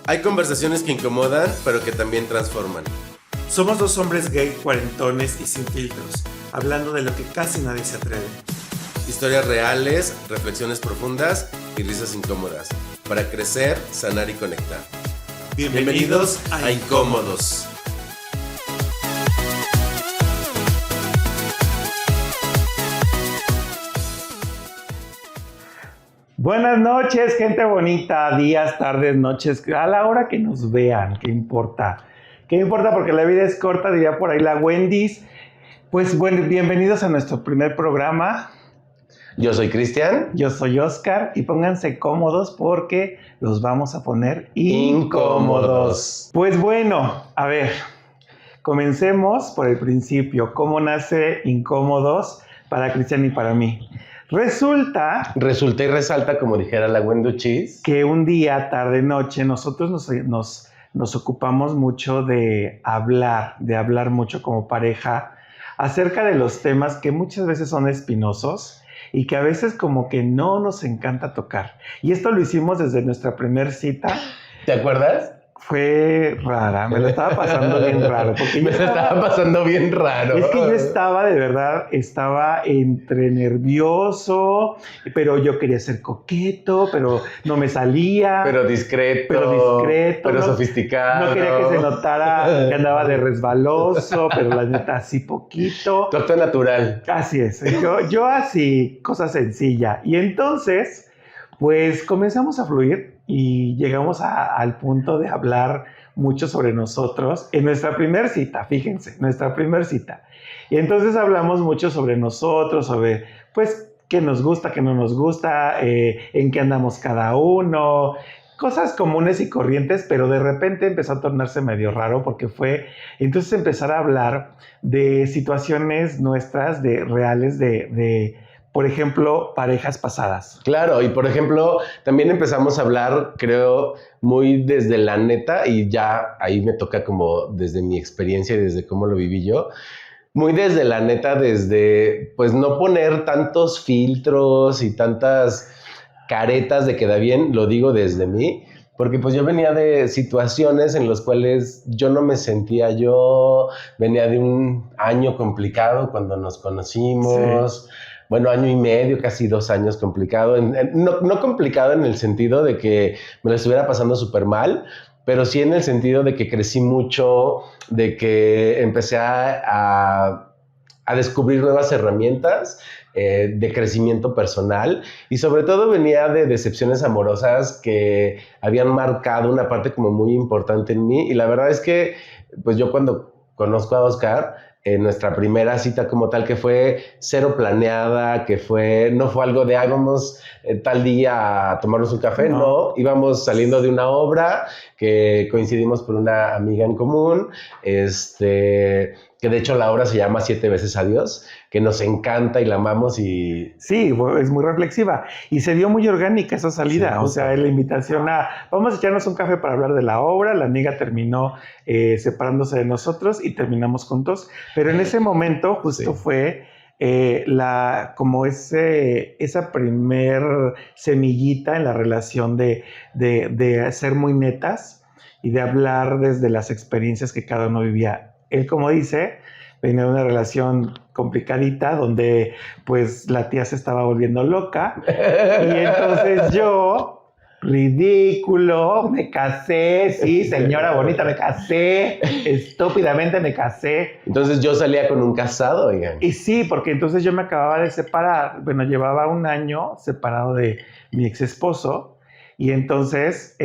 Hay conversaciones que incomodan, pero que también transforman. Somos dos hombres gay, cuarentones y sin filtros, hablando de lo que casi nadie se atreve. Historias reales, reflexiones profundas y risas incómodas, para crecer, sanar y conectar. Bienvenidos a Incómodos. Buenas noches, gente bonita, días, tardes, noches, a la hora que nos vean, ¿qué importa? ¿Qué importa? Porque la vida es corta, diría por ahí la Wendy's. Pues bueno, bienvenidos a nuestro primer programa. Yo soy Cristian. Yo soy Oscar y pónganse cómodos porque los vamos a poner incómodos. Pues bueno, a ver, comencemos por el principio. ¿Cómo nace Incómodos para Cristian y para mí? Resulta y resalta, como dijera la Wenduchis, que un día, tarde, noche, nosotros nos ocupamos mucho de hablar mucho como pareja acerca de los temas que muchas veces son espinosos y que a veces como que no nos encanta tocar. Y esto lo hicimos desde nuestra primer cita. ¿Te acuerdas? Fue rara, me lo estaba pasando bien raro. Porque estaba pasando bien raro. Es que yo estaba entre nervioso, pero yo quería ser coqueto, pero no me salía. Pero discreto, pero no, sofisticado. No quería que se notara que andaba de resbaloso, pero la neta así poquito. Todo natural. Así es, yo así, cosa sencilla. Y entonces, pues comenzamos a fluir. Y llegamos al punto de hablar mucho sobre nosotros en nuestra primer cita, fíjense, nuestra primer cita. Y entonces hablamos mucho sobre nosotros, sobre, pues, qué nos gusta, qué no nos gusta, en qué andamos cada uno, cosas comunes y corrientes, pero de repente empezó a tornarse medio raro porque fue, entonces empezar a hablar de situaciones nuestras, de reales, por ejemplo, parejas pasadas. Claro, y por ejemplo, también empezamos a hablar, creo, muy desde la neta, y ya ahí me toca como desde mi experiencia y desde cómo lo viví yo, muy desde la neta, desde, pues, no poner tantos filtros y tantas caretas de queda bien, lo digo desde mí, porque pues yo venía de situaciones en las cuales yo no me sentía yo, venía de un año complicado cuando nos conocimos. Sí. Bueno, año y medio, casi 2 años complicado. No complicado en el sentido de que me lo estuviera pasando súper mal, pero sí en el sentido de que crecí mucho, de que empecé a descubrir nuevas herramientas de crecimiento personal, y sobre todo venía de decepciones amorosas que habían marcado una parte como muy importante en mí. Y la verdad es que pues yo cuando conozco a Oscar, nuestra primera cita como tal, que fue cero planeada, no fue algo de vamos tal día a tomarnos un café, no, íbamos saliendo de una obra que coincidimos por una amiga en común, que de hecho la obra se llama 7 veces Adiós, que nos encanta y la amamos. Y sí, es muy reflexiva y se dio muy orgánica esa salida. Sí, o sea, la invitación vamos a echarnos un café para hablar de la obra. La amiga terminó separándose de nosotros y terminamos juntos, pero en ese momento justo fue como esa primer semillita en la relación de ser muy netas y de hablar desde las experiencias que cada uno vivía. Él, como dice, venía de una relación complicadita donde pues la tía se estaba volviendo loca y entonces yo, ridículo, me casé, sí, señora bonita, me casé, estúpidamente me casé. Entonces yo salía con un casado, oigan. Y sí, porque entonces yo me acababa de separar, bueno, llevaba 1 año separado de mi ex esposo. Y entonces,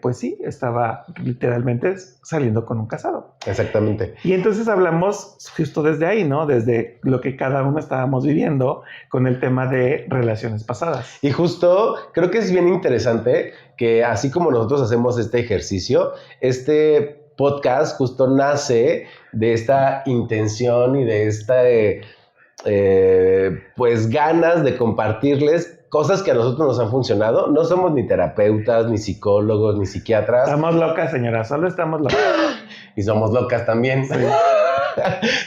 pues sí, estaba literalmente saliendo con un casado. Exactamente. Y entonces hablamos justo desde ahí, ¿no? Desde lo que cada uno estábamos viviendo con el tema de relaciones pasadas. Y justo creo que es bien interesante que así como nosotros hacemos este ejercicio, este podcast justo nace de esta intención y de esta, pues, ganas de compartirles cosas que a nosotros nos han funcionado. No somos ni terapeutas, ni psicólogos, ni psiquiatras. Estamos locas, señora, solo estamos locas. Y somos locas también. Sí.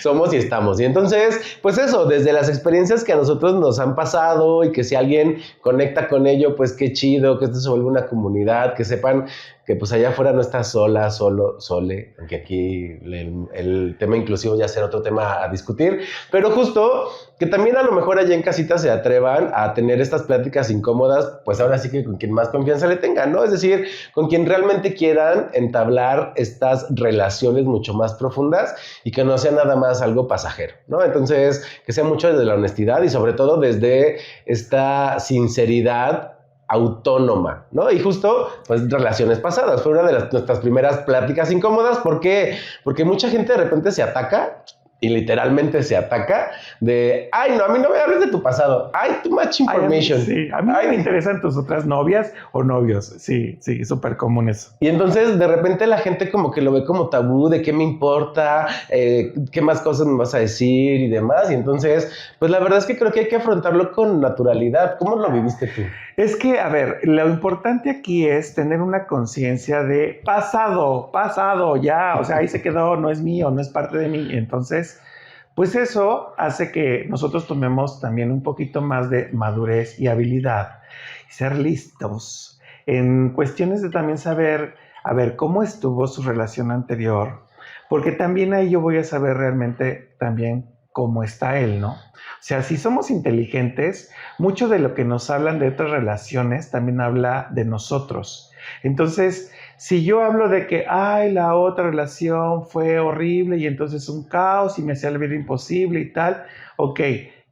somos y estamos. Y entonces, pues eso, desde las experiencias que a nosotros nos han pasado y que si alguien conecta con ello, pues qué chido, que esto se vuelve una comunidad, que sepan que pues allá afuera no estás sola, solo, sole, aunque aquí el tema inclusivo ya será otro tema a discutir, pero justo que también a lo mejor allá en casita se atrevan a tener estas pláticas incómodas, pues ahora sí que con quien más confianza le tengan, ¿no? Es decir, con quien realmente quieran entablar estas relaciones mucho más profundas y que no sea nada más algo pasajero, ¿no? Entonces, que sea mucho desde la honestidad y sobre todo desde esta sinceridad autónoma, ¿no? Y justo, pues, relaciones pasadas. Fue una de nuestras primeras pláticas incómodas. ¿Por qué? Porque mucha gente de repente se ataca, y literalmente se ataca, de, ay, no, a mí no me hables de tu pasado. Ay, too much information. Sí, a mí me interesan tus otras novias o novios. Sí, súper común eso. Y entonces, de repente, la gente como que lo ve como tabú, de qué me importa, qué más cosas me vas a decir y demás. Y entonces, pues la verdad es que creo que hay que afrontarlo con naturalidad. ¿Cómo lo viviste tú? Es que, a ver, lo importante aquí es tener una conciencia de pasado, ya, o sea, ahí se quedó, no es mío, no es parte de mí. Entonces, pues eso hace que nosotros tomemos también un poquito más de madurez y habilidad y ser listos en cuestiones de también saber, a ver, cómo estuvo su relación anterior, porque también ahí yo voy a saber realmente también cómo está él, ¿no? O sea, si somos inteligentes, mucho de lo que nos hablan de otras relaciones también habla de nosotros. Entonces, si yo hablo de que, ay, la otra relación fue horrible y entonces un caos y me hacía la vida imposible y tal, ok,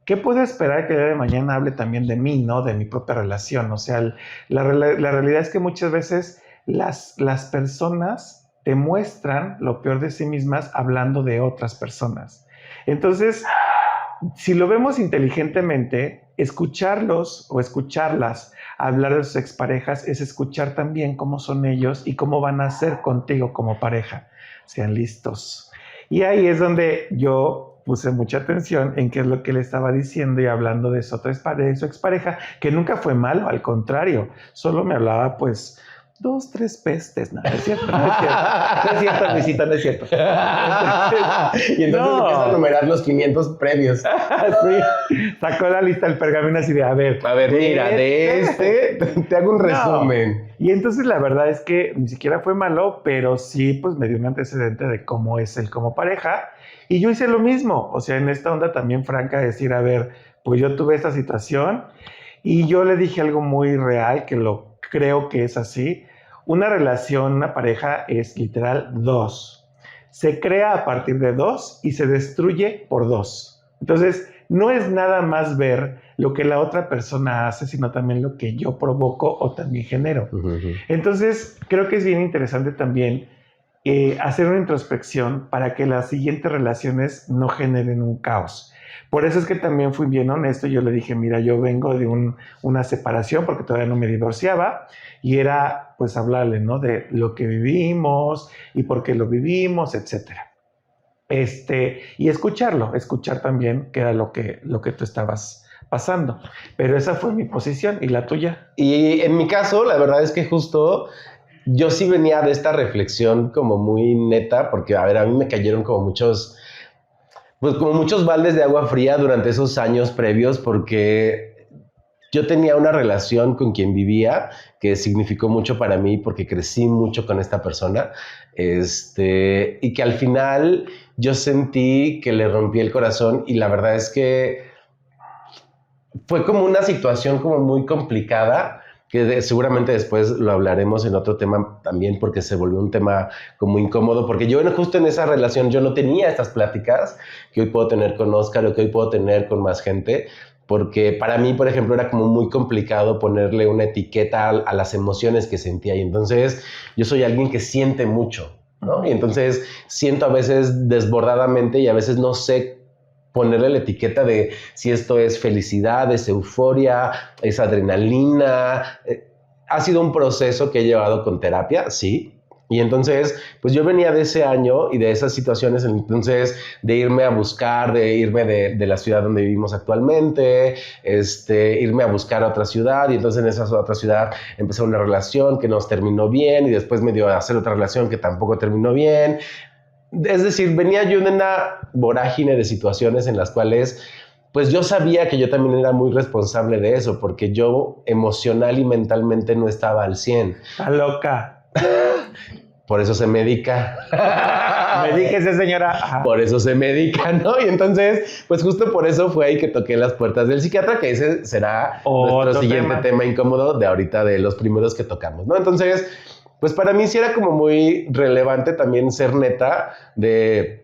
¿qué puedo esperar que el día de mañana hable también de mí, ¿no? De mi propia relación. O sea, la realidad es que muchas veces las personas te muestran lo peor de sí mismas hablando de otras personas. Entonces, si lo vemos inteligentemente, escucharlos o escucharlas hablar de sus exparejas es escuchar también cómo son ellos y cómo van a ser contigo como pareja. Sean listos. Y ahí es donde yo puse mucha atención en qué es lo que le estaba diciendo y hablando de su expareja, que nunca fue malo, al contrario, solo me hablaba pues 2, 3 pestes, no es cierto, Luisito, no es cierto. Y entonces empieza a numerar los 500 previos. Sí, sacó la lista del pergamino así de, a ver, mira, de este te hago un resumen. Y entonces la verdad es que ni siquiera fue malo, pero sí, pues me dio un antecedente de cómo es él como pareja. Y yo hice lo mismo, o sea, en esta onda también franca, decir, a ver, pues yo tuve esta situación y yo le dije algo muy real, que lo creo que es así. Una relación, una pareja es literal 2. Se crea a partir de 2 y se destruye por 2. Entonces, no es nada más ver lo que la otra persona hace, sino también lo que yo provoco o también genero. Entonces, creo que es bien interesante también hacer una introspección para que las siguientes relaciones no generen un caos. Por eso es que también fui bien honesto. Yo le dije, mira, yo vengo de una separación porque todavía no me divorciaba y era pues hablarle, ¿no? De lo que vivimos y por qué lo vivimos, etcétera. Y escuchar también qué era lo que tú estabas pasando. Pero esa fue mi posición. ¿Y la tuya? Y en mi caso, la verdad es que justo yo sí venía de esta reflexión como muy neta, porque a ver, a mí me cayeron como muchos baldes de agua fría durante esos años previos, porque yo tenía una relación con quien vivía que significó mucho para mí porque crecí mucho con esta persona, y que al final yo sentí que le rompí el corazón y la verdad es que fue como una situación como muy complicada, que seguramente después lo hablaremos en otro tema también porque se volvió un tema como incómodo, porque yo justo en esa relación yo no tenía estas pláticas que hoy puedo tener con Oscar o que hoy puedo tener con más gente, porque para mí, por ejemplo, era como muy complicado ponerle una etiqueta a las emociones que sentía y entonces yo soy alguien que siente mucho, ¿no? Y entonces siento a veces desbordadamente y a veces no sé ponerle la etiqueta de si esto es felicidad, es euforia, es adrenalina. Ha sido un proceso que he llevado con terapia, sí. Y entonces, pues yo venía de ese año y de esas situaciones, entonces, de irme a buscar, de irme de la ciudad donde vivimos actualmente, irme a buscar a otra ciudad, y entonces en esa otra ciudad empecé una relación que nos terminó bien, y después me dio a hacer otra relación que tampoco terminó bien. Es decir, venía yo de una vorágine de situaciones en las cuales pues yo sabía que yo también era muy responsable de eso, porque yo emocional y mentalmente no estaba al 100. Está loca. Por eso se medica. Medíquese, señora. Ajá. Por eso se medica, ¿no? Y entonces, pues justo por eso fue ahí que toqué las puertas del psiquiatra, que ese será nuestro siguiente tema incómodo de ahorita, de los primeros que tocamos, ¿no? Entonces, pues para mí sí era como muy relevante también ser neta de...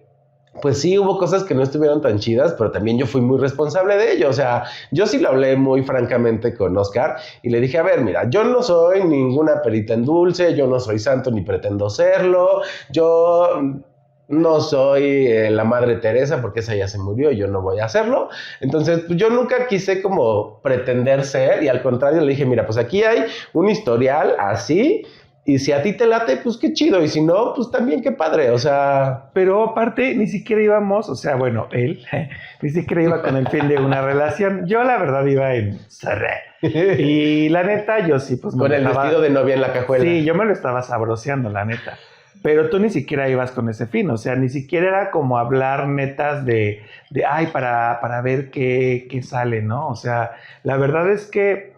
Pues sí, hubo cosas que no estuvieron tan chidas, pero también yo fui muy responsable de ello. O sea, yo sí lo hablé muy francamente con Oscar y le dije, a ver, mira, yo no soy ninguna perita en dulce, yo no soy santo ni pretendo serlo, yo no soy la Madre Teresa porque esa ya se murió y yo no voy a hacerlo. Entonces, pues yo nunca quise como pretender ser y al contrario le dije, mira, pues aquí hay un historial así. Y si a ti te late, pues qué chido. Y si no, pues también qué padre. O sea... Pero aparte, ni siquiera íbamos, o sea, bueno, él ni siquiera iba con el fin de una relación. Yo, la verdad, iba en... Y la neta, yo sí, pues... Con el vestido de novia en la cajuela. Sí, yo me lo estaba sabroseando, la neta. Pero tú ni siquiera ibas con ese fin. O sea, ni siquiera era como hablar netas de ay, para ver qué sale, ¿no? O sea, la verdad es que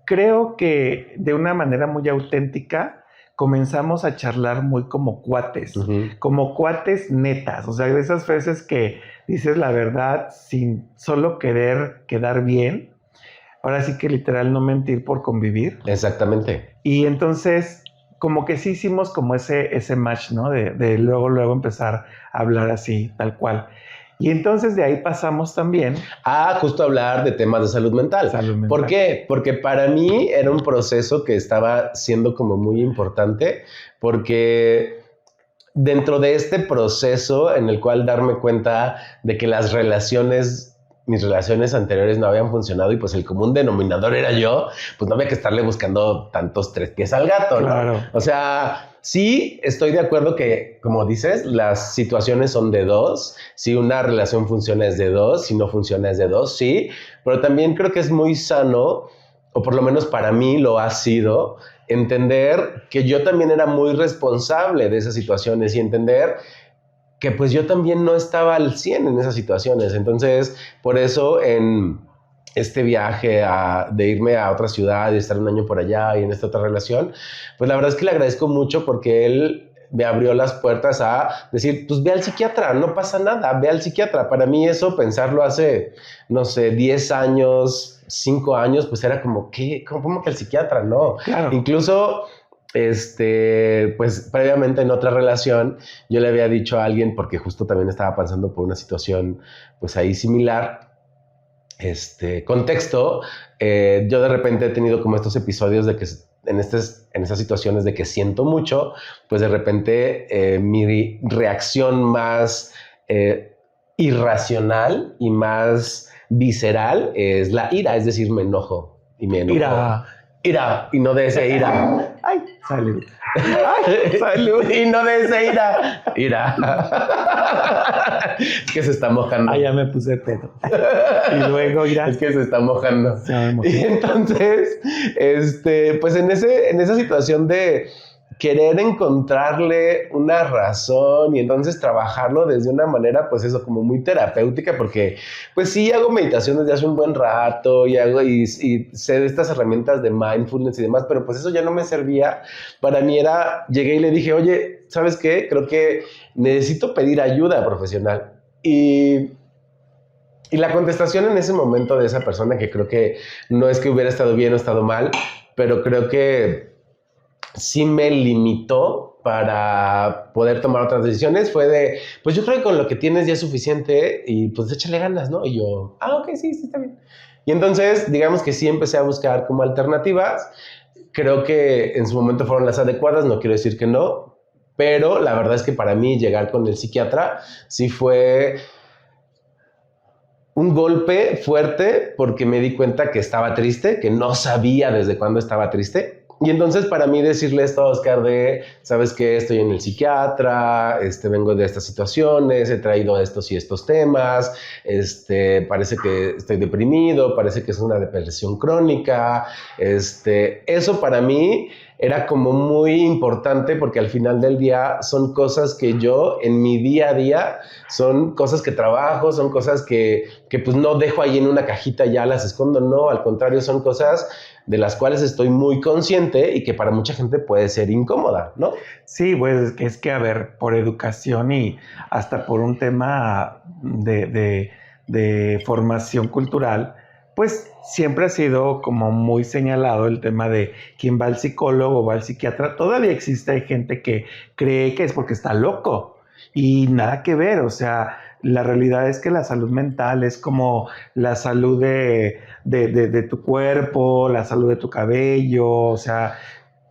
creo que de una manera muy auténtica comenzamos a charlar muy como cuates, como cuates netas, o sea, de esas veces que dices la verdad sin solo querer quedar bien, ahora sí que literal no mentir por convivir. Exactamente. Y entonces como que sí hicimos como ese match, ¿no? De luego empezar a hablar así, tal cual. Y entonces de ahí pasamos también a justo hablar de temas de salud mental. ¿Por qué? Porque para mí era un proceso que estaba siendo como muy importante, porque dentro de este proceso en el cual darme cuenta de que mis relaciones anteriores no habían funcionado y pues el común denominador era yo, pues no había que estarle buscando tantos tres pies al gato, ¿no? Claro. O sea, sí estoy de acuerdo que, como dices, las situaciones son de dos. Si una relación funciona es de dos, si no funciona es de dos, sí. Pero también creo que es muy sano, o por lo menos para mí lo ha sido, entender que yo también era muy responsable de esas situaciones y entender que pues yo también no estaba al 100 en esas situaciones. Entonces, por eso en este viaje de irme a otra ciudad y estar un año por allá y en esta otra relación, pues la verdad es que le agradezco mucho porque él me abrió las puertas a decir, pues ve al psiquiatra, no pasa nada, ve al psiquiatra. Para mí eso, pensarlo hace, no sé, 10 años, 5 años, pues era como, ¿qué? ¿Cómo que el psiquiatra? No. Claro. Incluso... pues previamente en otra relación yo le había dicho a alguien, porque justo también estaba pasando por una situación pues ahí similar, contexto, yo de repente he tenido como estos episodios de que en estas situaciones de que siento mucho, pues de repente mi reacción más irracional y más visceral es la ira, es decir, me enojo y me enojo. Ira, y no de ese ira. Ay, salud. Ay, salud. Y no de ese ira. Ira. Es que se está mojando. Ay, ya me puse pedo. Y luego ira. Es que se está mojando. Y entonces, pues en esa situación de querer encontrarle una razón y entonces trabajarlo desde una manera, pues eso, como muy terapéutica, porque pues sí hago meditación desde hace un buen rato y sé de estas herramientas de mindfulness y demás, pero pues eso ya no me servía. Para mí llegué y le dije, oye, ¿sabes qué? Creo que necesito pedir ayuda profesional. Y la contestación en ese momento de esa persona, que creo que no es que hubiera estado bien o estado mal, pero creo que sí me limitó para poder tomar otras decisiones, fue de, pues yo creo que con lo que tienes ya es suficiente y pues échale ganas, ¿no? Y yo, ok, sí, está bien. Y entonces, digamos que sí empecé a buscar como alternativas. Creo que en su momento fueron las adecuadas, no quiero decir que no, pero la verdad es que para mí llegar con el psiquiatra sí fue un golpe fuerte porque me di cuenta que estaba triste, que no sabía desde cuándo estaba triste. Y entonces para mí decirle esto a Oscar de, ¿sabes qué? Estoy en el psiquiatra, vengo de estas situaciones, he traído estos y estos temas, parece que estoy deprimido, parece que es una depresión crónica, eso para mí era como muy importante porque al final del día son cosas que yo en mi día a día, son cosas que trabajo, son cosas que pues no dejo ahí en una cajita, ya las escondo, no, al contrario, son cosas de las cuales estoy muy consciente y que para mucha gente puede ser incómoda, ¿no? Sí, pues es que, a ver, por educación y hasta por un tema de formación cultural, pues siempre ha sido como muy señalado el tema de quién va al psicólogo o va al psiquiatra. Todavía existe, hay gente que cree que es porque está loco y nada que ver, o sea, la realidad es que la salud mental es como la salud de tu cuerpo, la salud de tu cabello, o sea,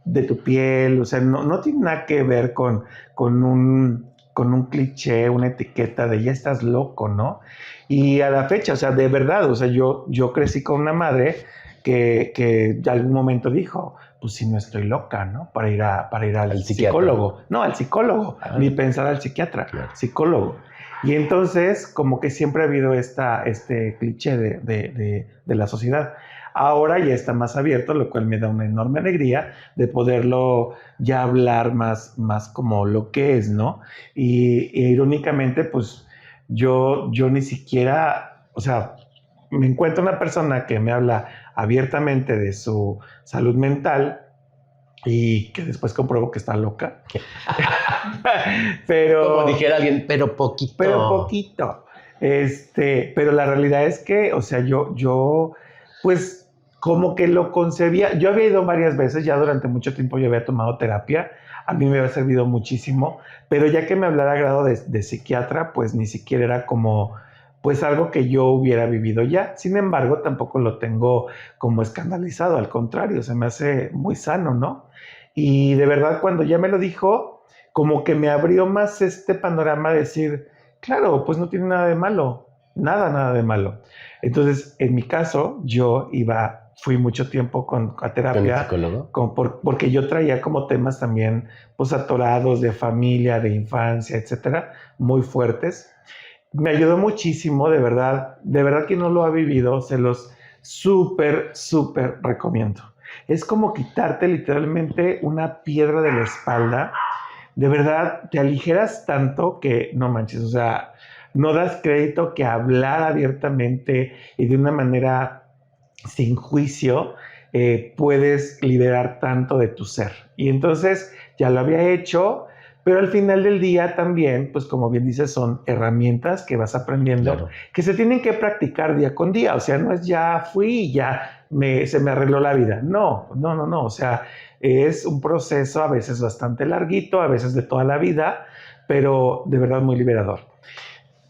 de tu piel, o sea, no tiene nada que ver con un cliché, una etiqueta de ya estás loco, ¿no? Y a la fecha, o sea, de verdad, o sea, yo crecí con una madre que en algún momento dijo, pues si no estoy loca, ¿no? Para ir al psicólogo. No, al psicólogo, ni pensar al psiquiatra, claro. Psicólogo. Y entonces, como que siempre ha habido este cliché de la sociedad. Ahora ya está más abierto, lo cual me da una enorme alegría de poderlo ya hablar más como lo que es, ¿no? Y irónicamente, pues yo ni siquiera, o sea, me encuentro una persona que me habla abiertamente de su salud mental y que después compruebo que está loca. Pero, como dijera alguien, pero poquito. Pero poquito. Pero la realidad es que, o sea, yo, pues, como que lo concebía. Yo había ido varias veces, ya durante mucho tiempo yo había tomado terapia. A mí me había servido muchísimo, pero ya que me hablara a grado de psiquiatra, pues ni siquiera era como, pues algo que yo hubiera vivido ya. Sin embargo, tampoco lo tengo como escandalizado, al contrario, se me hace muy sano, ¿no? Y de verdad, cuando ya me lo dijo, como que me abrió más este panorama de decir, claro, pues no tiene nada de malo, nada de malo. Entonces, en mi caso, fui mucho tiempo a terapia. ¿Con el psicólogo? Porque yo traía como temas también, pues atorados de familia, de infancia, etcétera, muy fuertes. Me ayudó muchísimo, de verdad que no lo ha vivido, se los súper recomiendo. Es como quitarte literalmente una piedra de la espalda. De verdad, te aligeras tanto que no manches, o sea, no das crédito que hablar abiertamente y de una manera sin juicio puedes liberar tanto de tu ser. Y entonces ya lo había hecho, pero al final del día también, pues como bien dices, son herramientas que vas aprendiendo, claro, que se tienen que practicar día con día. O sea, no es ya fui y ya se me arregló la vida. No. O sea, es un proceso a veces bastante larguito, a veces de toda la vida, pero de verdad muy liberador.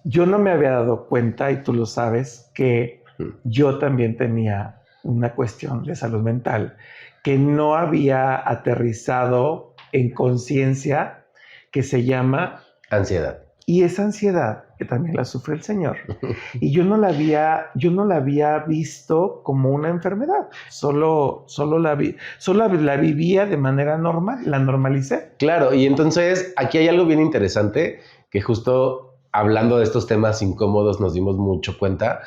Yo no me había dado cuenta, y tú lo sabes, que yo también tenía una cuestión de salud mental que no había aterrizado en conciencia, que se llama ansiedad. Y esa ansiedad que también la sufre el Señor. Y yo no la había visto como una enfermedad. Solo la vivía de manera normal, la normalicé. Claro, y entonces aquí hay algo bien interesante que justo hablando de estos temas incómodos nos dimos mucho cuenta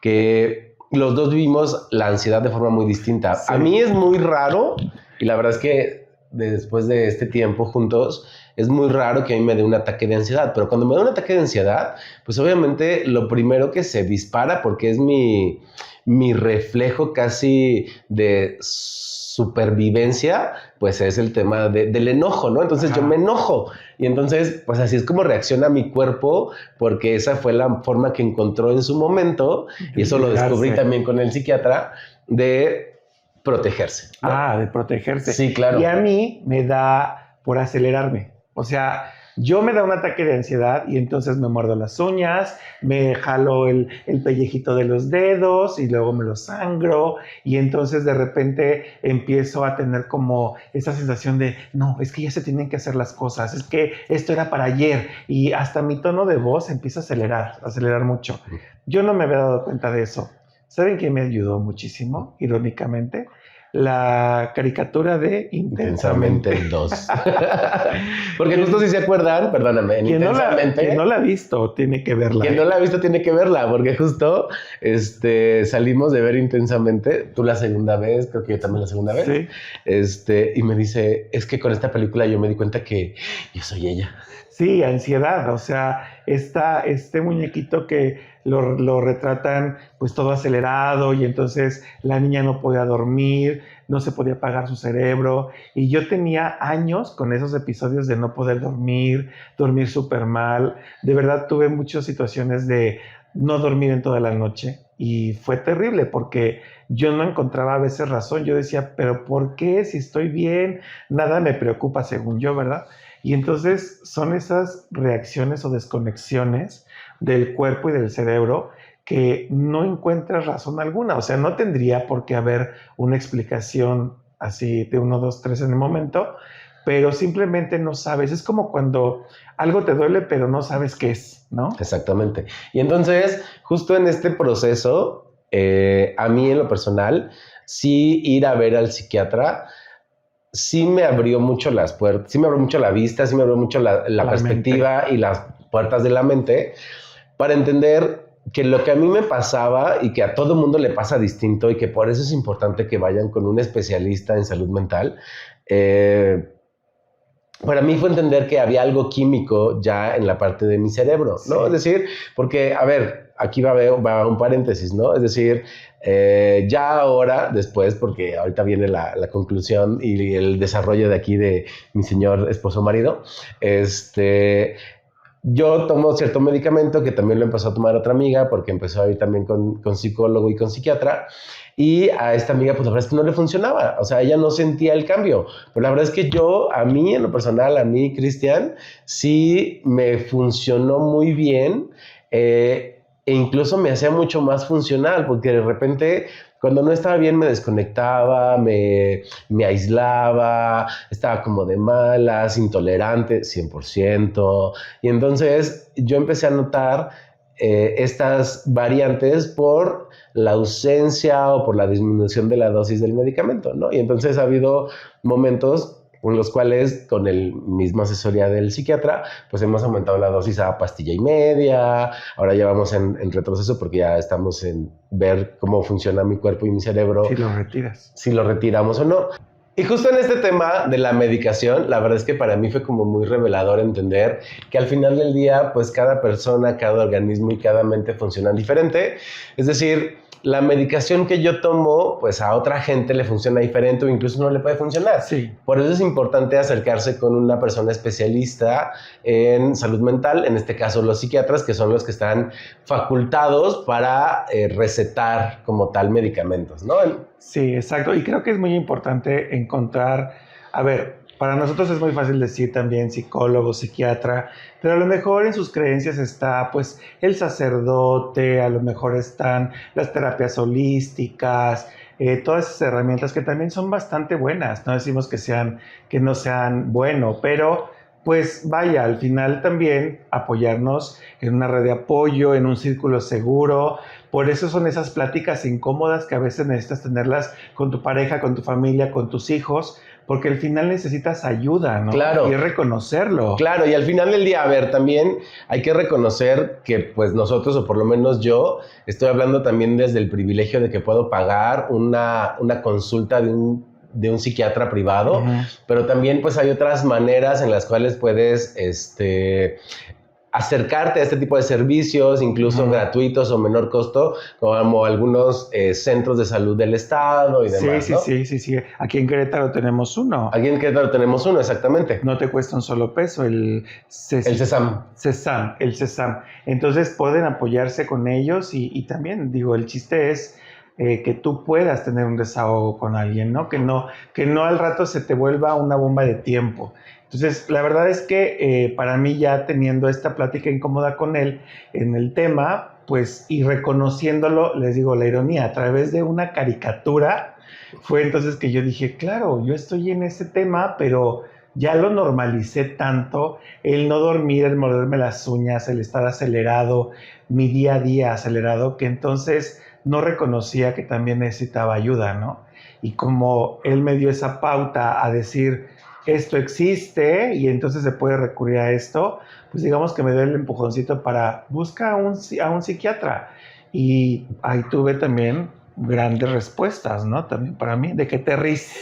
que los dos vivimos la ansiedad de forma muy distinta. Sí. A mí es muy raro, y la verdad es que después de este tiempo juntos, es muy raro que a mí me dé un ataque de ansiedad, pero cuando me da un ataque de ansiedad, pues obviamente lo primero que se dispara, porque es mi reflejo casi de supervivencia, pues es el tema del enojo, ¿no? Entonces yo me enojo y entonces pues así es como reacciona mi cuerpo, porque esa fue la forma que encontró en su momento, y eso lo descubrí también con el psiquiatra, de protegerse, ¿no? De protegerse. Sí, claro. Y a mí me da por acelerarme. O sea, yo me da un ataque de ansiedad y entonces me muerdo las uñas, me jalo el pellejito de los dedos y luego me lo sangro, y entonces de repente empiezo a tener como esa sensación de, no, es que ya se tienen que hacer las cosas, es que esto era para ayer, y hasta mi tono de voz empieza a acelerar mucho. Yo no me había dado cuenta de eso. ¿Saben qué me ayudó muchísimo, irónicamente? la caricatura de Intensamente Intensamente. 2. Porque justo si se acuerdan, perdóname, en Intensamente. Quien no la ha visto tiene que verla. Quien no la ha visto tiene que verla, porque justo salimos de ver Intensamente, tú la segunda vez, creo que yo también la segunda vez. Sí. Y me dice, es que con esta película yo me di cuenta que yo soy ella. Sí, ansiedad, o sea, este muñequito que lo retratan pues todo acelerado y entonces la niña no podía dormir, no se podía apagar su cerebro y yo tenía años con esos episodios de no poder dormir súper mal, de verdad tuve muchas situaciones de no dormir en toda la noche y fue terrible porque yo no encontraba a veces razón, yo decía, pero ¿por qué? Si estoy bien, nada me preocupa según yo, ¿verdad? Y entonces son esas reacciones o desconexiones del cuerpo y del cerebro que no encuentras razón alguna. O sea, no tendría por qué haber una explicación así de 1, 2, 3 en el momento, pero simplemente no sabes. Es como cuando algo te duele, pero no sabes qué es, ¿no? Exactamente. Y entonces, justo en este proceso, a mí en lo personal, sí ir a ver al psiquiatra sí me abrió mucho las puertas, sí me abrió mucho la vista, sí me abrió mucho la perspectiva mente. Y las puertas de la mente para entender que lo que a mí me pasaba y que a todo mundo le pasa distinto y que por eso es importante que vayan con un especialista en salud mental. Para mí fue entender que había algo químico ya en la parte de mi cerebro, ¿no? Sí. Es decir, porque, a ver, aquí va un paréntesis, ¿no? Es decir, ya ahora, después, porque ahorita viene la conclusión y el desarrollo de aquí de mi señor esposo marido, yo tomo cierto medicamento que también lo empezó a tomar otra amiga porque empezó a ir también con psicólogo y con psiquiatra. Y a esta amiga, pues la verdad es que no le funcionaba. O sea, ella no sentía el cambio. Pero la verdad es que a mí en lo personal, a mí, Cristian, sí me funcionó muy bien. E incluso me hacía mucho más funcional porque de repente cuando no estaba bien me desconectaba, me aislaba, estaba como de malas, intolerante, 100%. Y entonces yo empecé a notar estas variantes por la ausencia o por la disminución de la dosis del medicamento, ¿no? Y entonces ha habido momentos en los cuales con el mismo asesoría del psiquiatra, pues hemos aumentado la dosis a pastilla y media, ahora ya vamos en retroceso porque ya estamos en ver cómo funciona mi cuerpo y mi cerebro. Si lo retiras. Si lo retiramos o no. Y justo en este tema de la medicación, la verdad es que para mí fue como muy revelador entender que al final del día, pues cada persona, cada organismo y cada mente funcionan diferente. Es decir, la medicación que yo tomo, pues a otra gente le funciona diferente o incluso no le puede funcionar. Sí. Por eso es importante acercarse con una persona especialista en salud mental, en este caso los psiquiatras, que son los que están facultados para recetar como tal medicamentos, ¿no? Sí, exacto. Y creo que es muy importante encontrar, a ver, para nosotros es muy fácil decir también psicólogo, psiquiatra, pero a lo mejor en sus creencias está pues el sacerdote, a lo mejor están las terapias holísticas, todas esas herramientas que también son bastante buenas. No decimos que no sean bueno, pero pues vaya, al final también apoyarnos en una red de apoyo, en un círculo seguro. Por eso son esas pláticas incómodas que a veces necesitas tenerlas con tu pareja, con tu familia, con tus hijos, porque al final necesitas ayuda, ¿no? Claro. Y reconocerlo. Claro, y al final del día, a ver, también hay que reconocer que pues nosotros, o por lo menos yo, estoy hablando también desde el privilegio de que puedo pagar una consulta de un psiquiatra privado, pero también pues hay otras maneras en las cuales puedes acercarte a este tipo de servicios, incluso gratuitos o menor costo, como algunos centros de salud del estado y demás, sí, ¿no? Sí. Aquí en Querétaro tenemos uno. Aquí en Querétaro tenemos uno, exactamente. No te cuesta un solo peso, el CESAM. El CESAM. Entonces pueden apoyarse con ellos y también, digo, el chiste es que tú puedas tener un desahogo con alguien, ¿no? Que no al rato se te vuelva una bomba de tiempo. Entonces, la verdad es que para mí ya teniendo esta plática incómoda con él en el tema, pues, y reconociéndolo, les digo, la ironía, a través de una caricatura, fue entonces que yo dije, claro, yo estoy en ese tema, pero ya lo normalicé tanto, el no dormir, el morderme las uñas, el estar acelerado, mi día a día acelerado, que entonces no reconocía que también necesitaba ayuda, ¿no? y como él me dio esa pauta a decir, esto existe y entonces se puede recurrir a esto, pues digamos que me dio el empujoncito para buscar a un psiquiatra. Y ahí tuve también grandes respuestas, ¿no? También para mí, ¿de qué te ríes?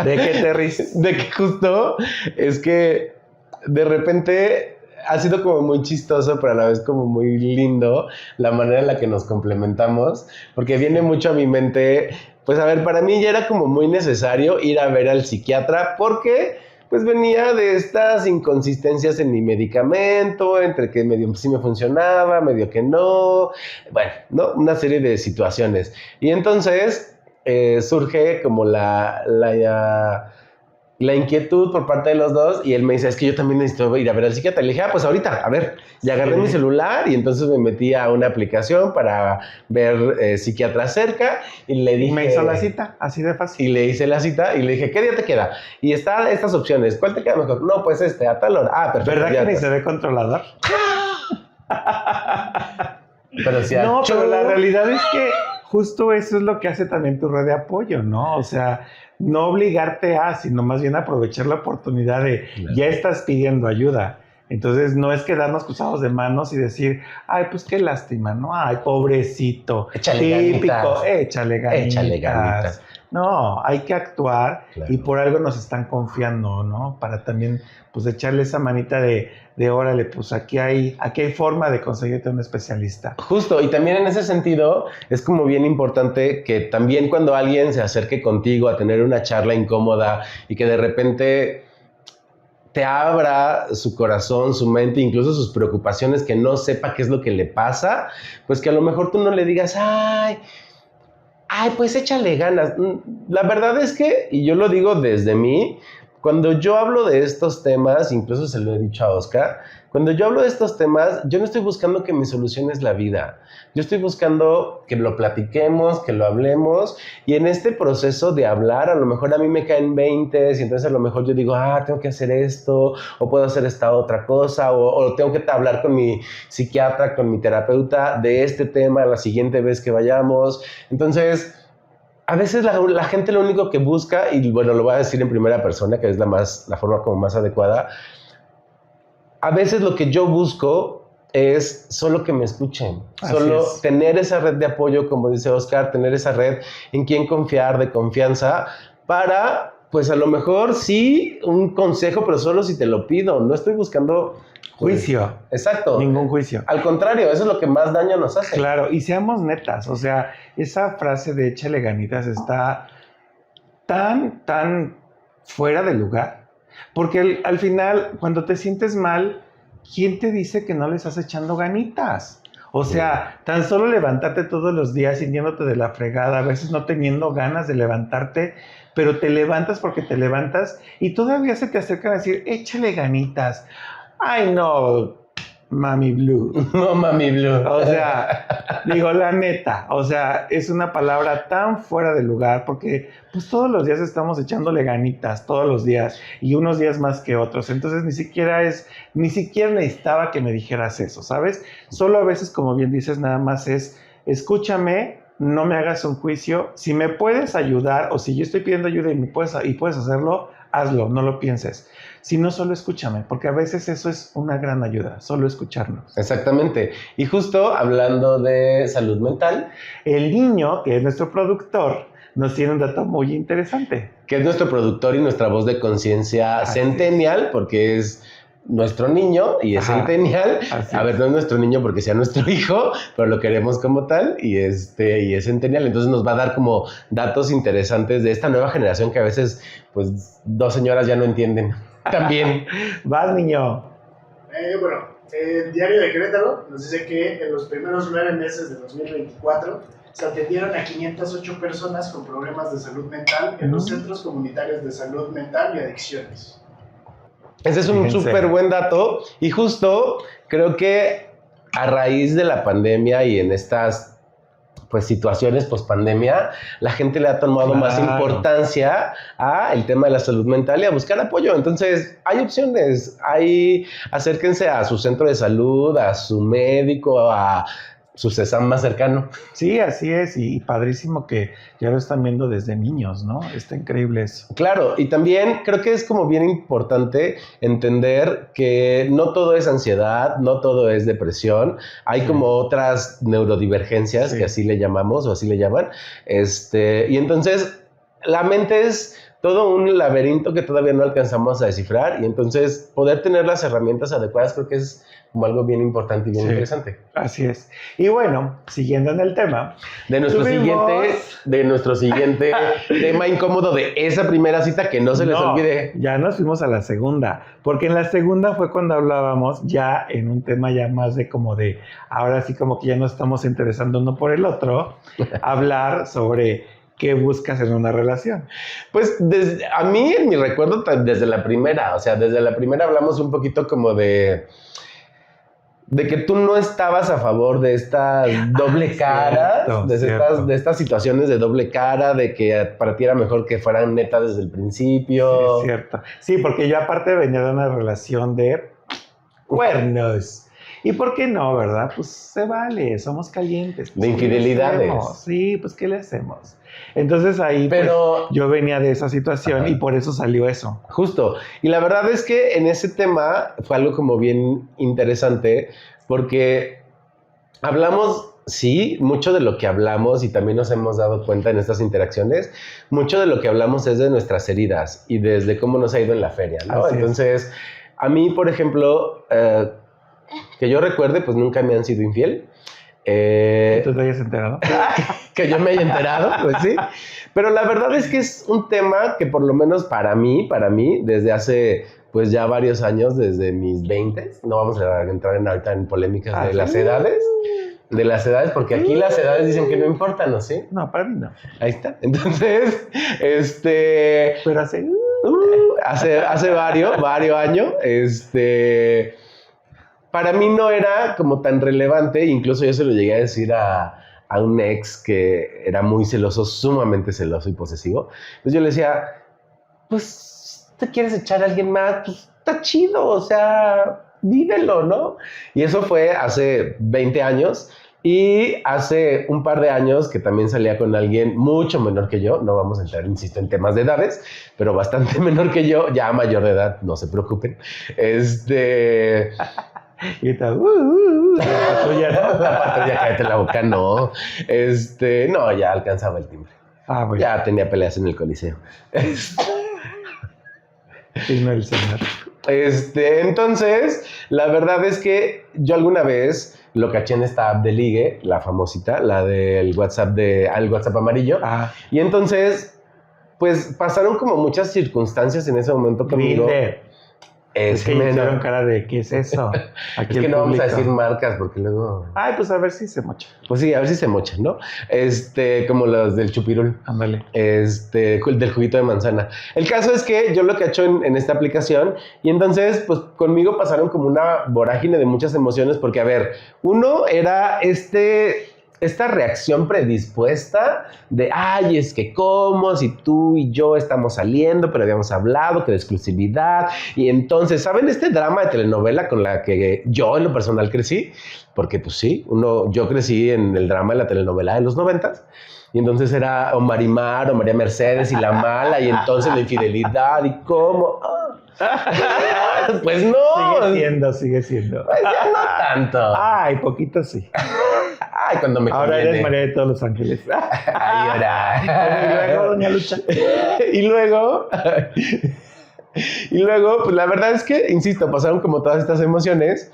¿De qué te ríes? De que justo es que de repente ha sido como muy chistoso, pero a la vez como muy lindo la manera en la que nos complementamos, porque viene mucho a mi mente, pues a ver, para mí ya era como muy necesario ir a ver al psiquiatra, porque pues venía de estas inconsistencias en mi medicamento, entre que medio sí me funcionaba, medio que no, bueno, ¿no? Una serie de situaciones. Y entonces surge como la inquietud por parte de los dos y él me dice, es que yo también necesito ir a ver al psiquiatra. Y le dije, pues ahorita, a ver. Y agarré mi celular y entonces me metí a una aplicación para ver psiquiatra cerca y le dije... Me hizo la cita, así de fácil. Y le hice la cita y le dije, ¿qué día te queda? Y están estas opciones, ¿cuál te queda mejor? No, pues a tal hora. Ah, perfecto. ¿Verdad que ni se ve controlador? Pero sí, no, pero la realidad es que justo eso es lo que hace también tu red de apoyo, ¿no? O sea, no obligarte a, sino más bien aprovechar la oportunidad de, ya estás pidiendo ayuda. Entonces, no es quedarnos cruzados de manos y decir, ay, pues qué lástima, ¿no? Ay, pobrecito. Échale típico, ganitas. échale ganitas. Échale ganitas. No, hay que actuar Claro. y por algo nos están confiando, ¿no? Para también, pues, echarle esa manita de órale, pues aquí hay forma de conseguirte un especialista. Justo, y también en ese sentido es como bien importante que también cuando alguien se acerque contigo a tener una charla incómoda y que de repente te abra su corazón, su mente, incluso sus preocupaciones, que no sepa qué es lo que le pasa, pues que a lo mejor tú no le digas, ay, pues échale ganas. La verdad es que, y yo lo digo desde mí, cuando yo hablo de estos temas, incluso se lo he dicho a Oscar, cuando yo hablo de estos temas, yo no estoy buscando que mi solución es la vida. Yo estoy buscando que lo platiquemos, que lo hablemos, y en este proceso de hablar, a lo mejor a mí me caen 20, y entonces a lo mejor yo digo, tengo que hacer esto, o puedo hacer esta otra cosa, o tengo que hablar con mi psiquiatra, con mi terapeuta de este tema la siguiente vez que vayamos. Entonces, a veces la gente lo único que busca, y bueno, lo voy a decir en primera persona, que es la forma como más adecuada, a veces lo que yo busco es solo que me escuchen, solo tener esa red de apoyo, como dice Oscar, tener esa red en quien confiar, de confianza, para, pues a lo mejor sí, un consejo, pero solo si te lo pido, no estoy buscando... Juicio. Exacto. Ningún juicio. Al contrario, eso es lo que más daño nos hace. Claro, y seamos netas, o sea, esa frase de échale ganitas está tan fuera de lugar, porque al final, cuando te sientes mal, ¿quién te dice que no le estás echando ganitas? O sea, tan solo levantarte todos los días sintiéndote de la fregada, a veces no teniendo ganas de levantarte, pero te levantas porque te levantas y todavía se te acercan a decir, échale ganitas. Ay, no, Mami Blue. No, Mami Blue. O sea, digo, la neta, o sea, es una palabra tan fuera de lugar porque pues todos los días estamos echándole ganitas, todos los días, y unos días más que otros. Entonces ni siquiera necesitaba que me dijeras eso, ¿sabes? Solo a veces, como bien dices, nada más es, escúchame, no me hagas un juicio. Si me puedes ayudar o si yo estoy pidiendo ayuda y puedes hacerlo, hazlo, no lo pienses. Si no, solo escúchame, porque a veces eso es una gran ayuda, solo escucharnos. Exactamente. Y justo hablando de salud mental, el niño, que es nuestro productor, nos tiene un dato muy interesante. Que es nuestro productor y nuestra voz de conciencia centennial, porque es nuestro niño y es centennial. A ver, no es nuestro niño porque sea nuestro hijo, pero lo queremos como tal y es centennial. Entonces nos va a dar como datos interesantes de esta nueva generación que a veces, pues, dos señoras ya no entienden. También. Vas, niño. Bueno, el Diario de Querétaro nos dice que en los primeros 9 meses de 2024 se atendieron a 508 personas con problemas de salud mental en los centros comunitarios de salud mental y adicciones. Ese es un súper buen dato y justo creo que a raíz de la pandemia y en estas pues situaciones post-pandemia, la gente le ha tomado más importancia a el tema de la salud mental y a buscar apoyo. Entonces, hay opciones, acérquense a su centro de salud, a su médico, su Sésamo más cercano. Sí, así es, y padrísimo que ya lo están viendo desde niños, ¿no? Está increíble eso. Claro, y también creo que es como bien importante entender que no todo es ansiedad, no todo es depresión, hay como otras neurodivergencias que así le llamamos o así le llaman, y entonces la mente es todo un laberinto que todavía no alcanzamos a descifrar y entonces poder tener las herramientas adecuadas creo que es como algo bien importante y bien interesante. Así es. Y bueno, siguiendo en el tema, de nuestro siguiente tema incómodo de esa primera cita que no se les olvide. Ya nos fuimos a la segunda, porque en la segunda fue cuando hablábamos ya en un tema ya más de como de, ahora sí como que ya nos estamos interesando uno por el otro, hablar sobre qué buscas en una relación. Pues a mí en mi recuerdo desde la primera, o sea, desde la primera hablamos un poquito como de que tú no estabas a favor de estas doble caras, de estas situaciones de doble cara, de que para ti era mejor que fueran netas desde el principio. Sí, es cierto. Sí, porque yo aparte venía de una relación de cuernos. ¿Y por qué no, verdad? Pues se vale, somos calientes. Pues, de infidelidades. Sí, pues ¿qué le hacemos? Entonces ahí pero, pues, yo venía de esa situación y por eso salió eso. Justo. Y la verdad es que en ese tema fue algo como bien interesante porque hablamos, sí, mucho de lo que hablamos y también nos hemos dado cuenta en estas interacciones, mucho de lo que hablamos es de nuestras heridas y desde cómo nos ha ido en la feria, ¿no? Entonces, a mí, por ejemplo, que yo recuerde, pues nunca me han sido infiel. ¿Que tú te hayas enterado? Que yo me haya enterado, pues sí. Pero la verdad es que es un tema que por lo menos para mí, desde hace pues ya varios años, desde mis 20, no vamos a entrar ahorita en polémicas de las edades, porque aquí las edades dicen que no importan, ¿no? ¿Sí? No, para mí no. Ahí está. Entonces, Pero hace varios años, para mí no era como tan relevante, incluso yo se lo llegué a decir a un ex que era muy celoso, sumamente celoso y posesivo. Entonces yo le decía, pues, ¿te quieres echar a alguien más? Pues, está chido, o sea, vívelo, ¿no? Y eso fue hace 20 años. Y hace un par de años que también salía con alguien mucho menor que yo, no vamos a entrar, insisto, en temas de edades, pero bastante menor que yo, ya mayor de edad, no se preocupen. Y está, la patrulla, cállate la boca, no. No, ya alcanzaba el timbre. Bueno. Ya tenía peleas en el Coliseo. Y no el señor. Entonces, la verdad es que yo alguna vez lo caché en esta app de ligue, la famosita, la del WhatsApp el WhatsApp amarillo. Y entonces, pues pasaron como muchas circunstancias en ese momento conmigo. Es que hicieron cara de ¿qué es eso? Aquí es que no vamos a decir marcas porque luego... Ay, pues a ver si se mocha. Pues sí, a ver si se mocha, ¿no? Como los del chupirul. Ándale. Del juguito de manzana. El caso es que yo lo cacho en esta aplicación y entonces, pues conmigo pasaron como una vorágine de muchas emociones porque, a ver, uno era esta reacción predispuesta de, ay, es que cómo, si tú y yo estamos saliendo, pero habíamos hablado que de exclusividad. Y entonces, ¿saben este drama de telenovela con la que yo en lo personal crecí? Porque pues sí, yo crecí en el drama de la telenovela de los 90s. Y entonces era o Marimar o María Mercedes y la mala, y entonces la infidelidad y cómo... Pues no. Sigue siendo. Pues ya no tanto. Ay, poquito sí. Ay, cuando me ahora conviene. Eres María de todos los ángeles. Ay, ahora. Y luego, doña Lucha. Y luego, pues la verdad es que, insisto, pasaron como todas estas emociones.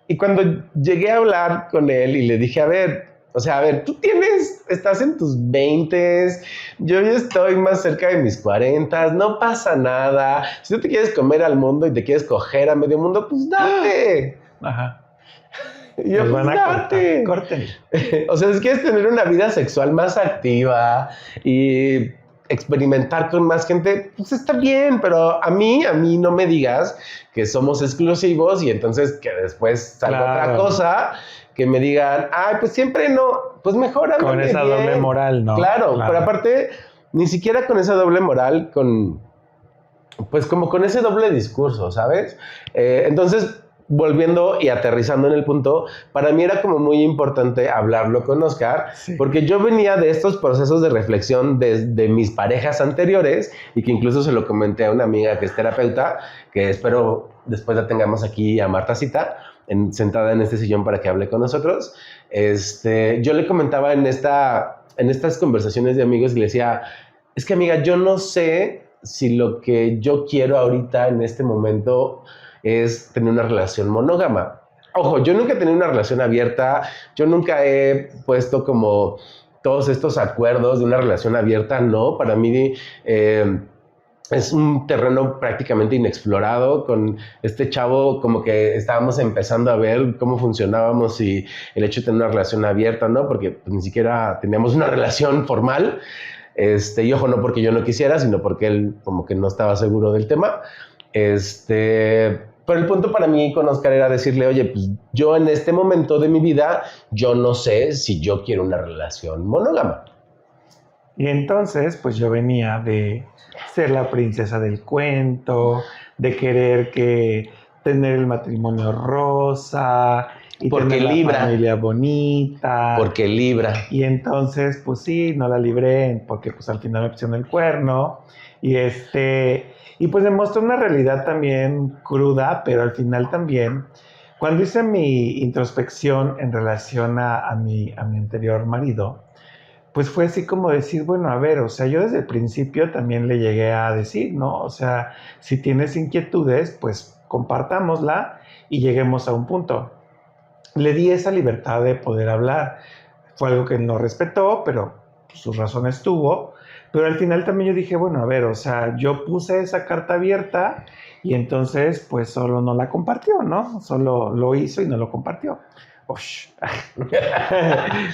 Y cuando llegué a hablar con él y le dije, a ver, tú estás en tus 20s, yo ya estoy más cerca de mis 40s, no pasa nada. Si tú te quieres comer al mundo y te quieres coger a medio mundo, pues date. Ajá. Y yo, pues date. Corten. O sea, si quieres tener una vida sexual más activa y experimentar con más gente, pues está bien, pero a mí no me digas que somos exclusivos y entonces que después salga otra cosa, que me digan, ay, pues siempre no, pues mejor con esa bien. Doble moral, ¿no? Claro, pero aparte, ni siquiera con esa doble moral, pues como con ese doble discurso, ¿sabes? Entonces, volviendo y aterrizando en el punto, para mí era como muy importante hablarlo con Oscar, Sí. porque yo venía de estos procesos de reflexión de mis parejas anteriores y que incluso se lo comenté a una amiga que es terapeuta, que espero después la tengamos aquí a Marta Cita, sentada en este sillón para que hable con nosotros. Yo le comentaba en estas conversaciones de amigos y le decía, es que amiga, yo no sé si lo que yo quiero ahorita en este momento es tener una relación monógama. Ojo, yo nunca he tenido una relación abierta, yo nunca he puesto como todos estos acuerdos de una relación abierta, no, para mí es un terreno prácticamente inexplorado. Con este chavo como que estábamos empezando a ver cómo funcionábamos y el hecho de tener una relación abierta, ¿no? Porque pues, ni siquiera teníamos una relación formal, y ojo, no porque yo no quisiera, sino porque él como que no estaba seguro del tema. Pero el punto para mí con Oscar era decirle, oye, pues yo en este momento de mi vida, yo no sé si yo quiero una relación monógama. Y entonces, pues yo venía de ser la princesa del cuento, de querer tener el matrimonio rosa y Porque tener Libra. la familia bonita. Porque Libra. Y entonces, pues sí, no la libré porque pues al final me pusieron el cuerno y pues me mostró una realidad también cruda, pero al final también, cuando hice mi introspección en relación a mi anterior marido, pues fue así como decir, bueno, a ver, o sea, yo desde el principio también le llegué a decir, ¿no? O sea, si tienes inquietudes, pues compartámosla y lleguemos a un punto. Le di esa libertad de poder hablar. Fue algo que no respetó, pero pues, sus razones tuvo. Pero al final también yo dije, bueno, a ver, o sea, yo puse esa carta abierta y entonces pues solo no la compartió, ¿no? Solo lo hizo y no lo compartió. Ush.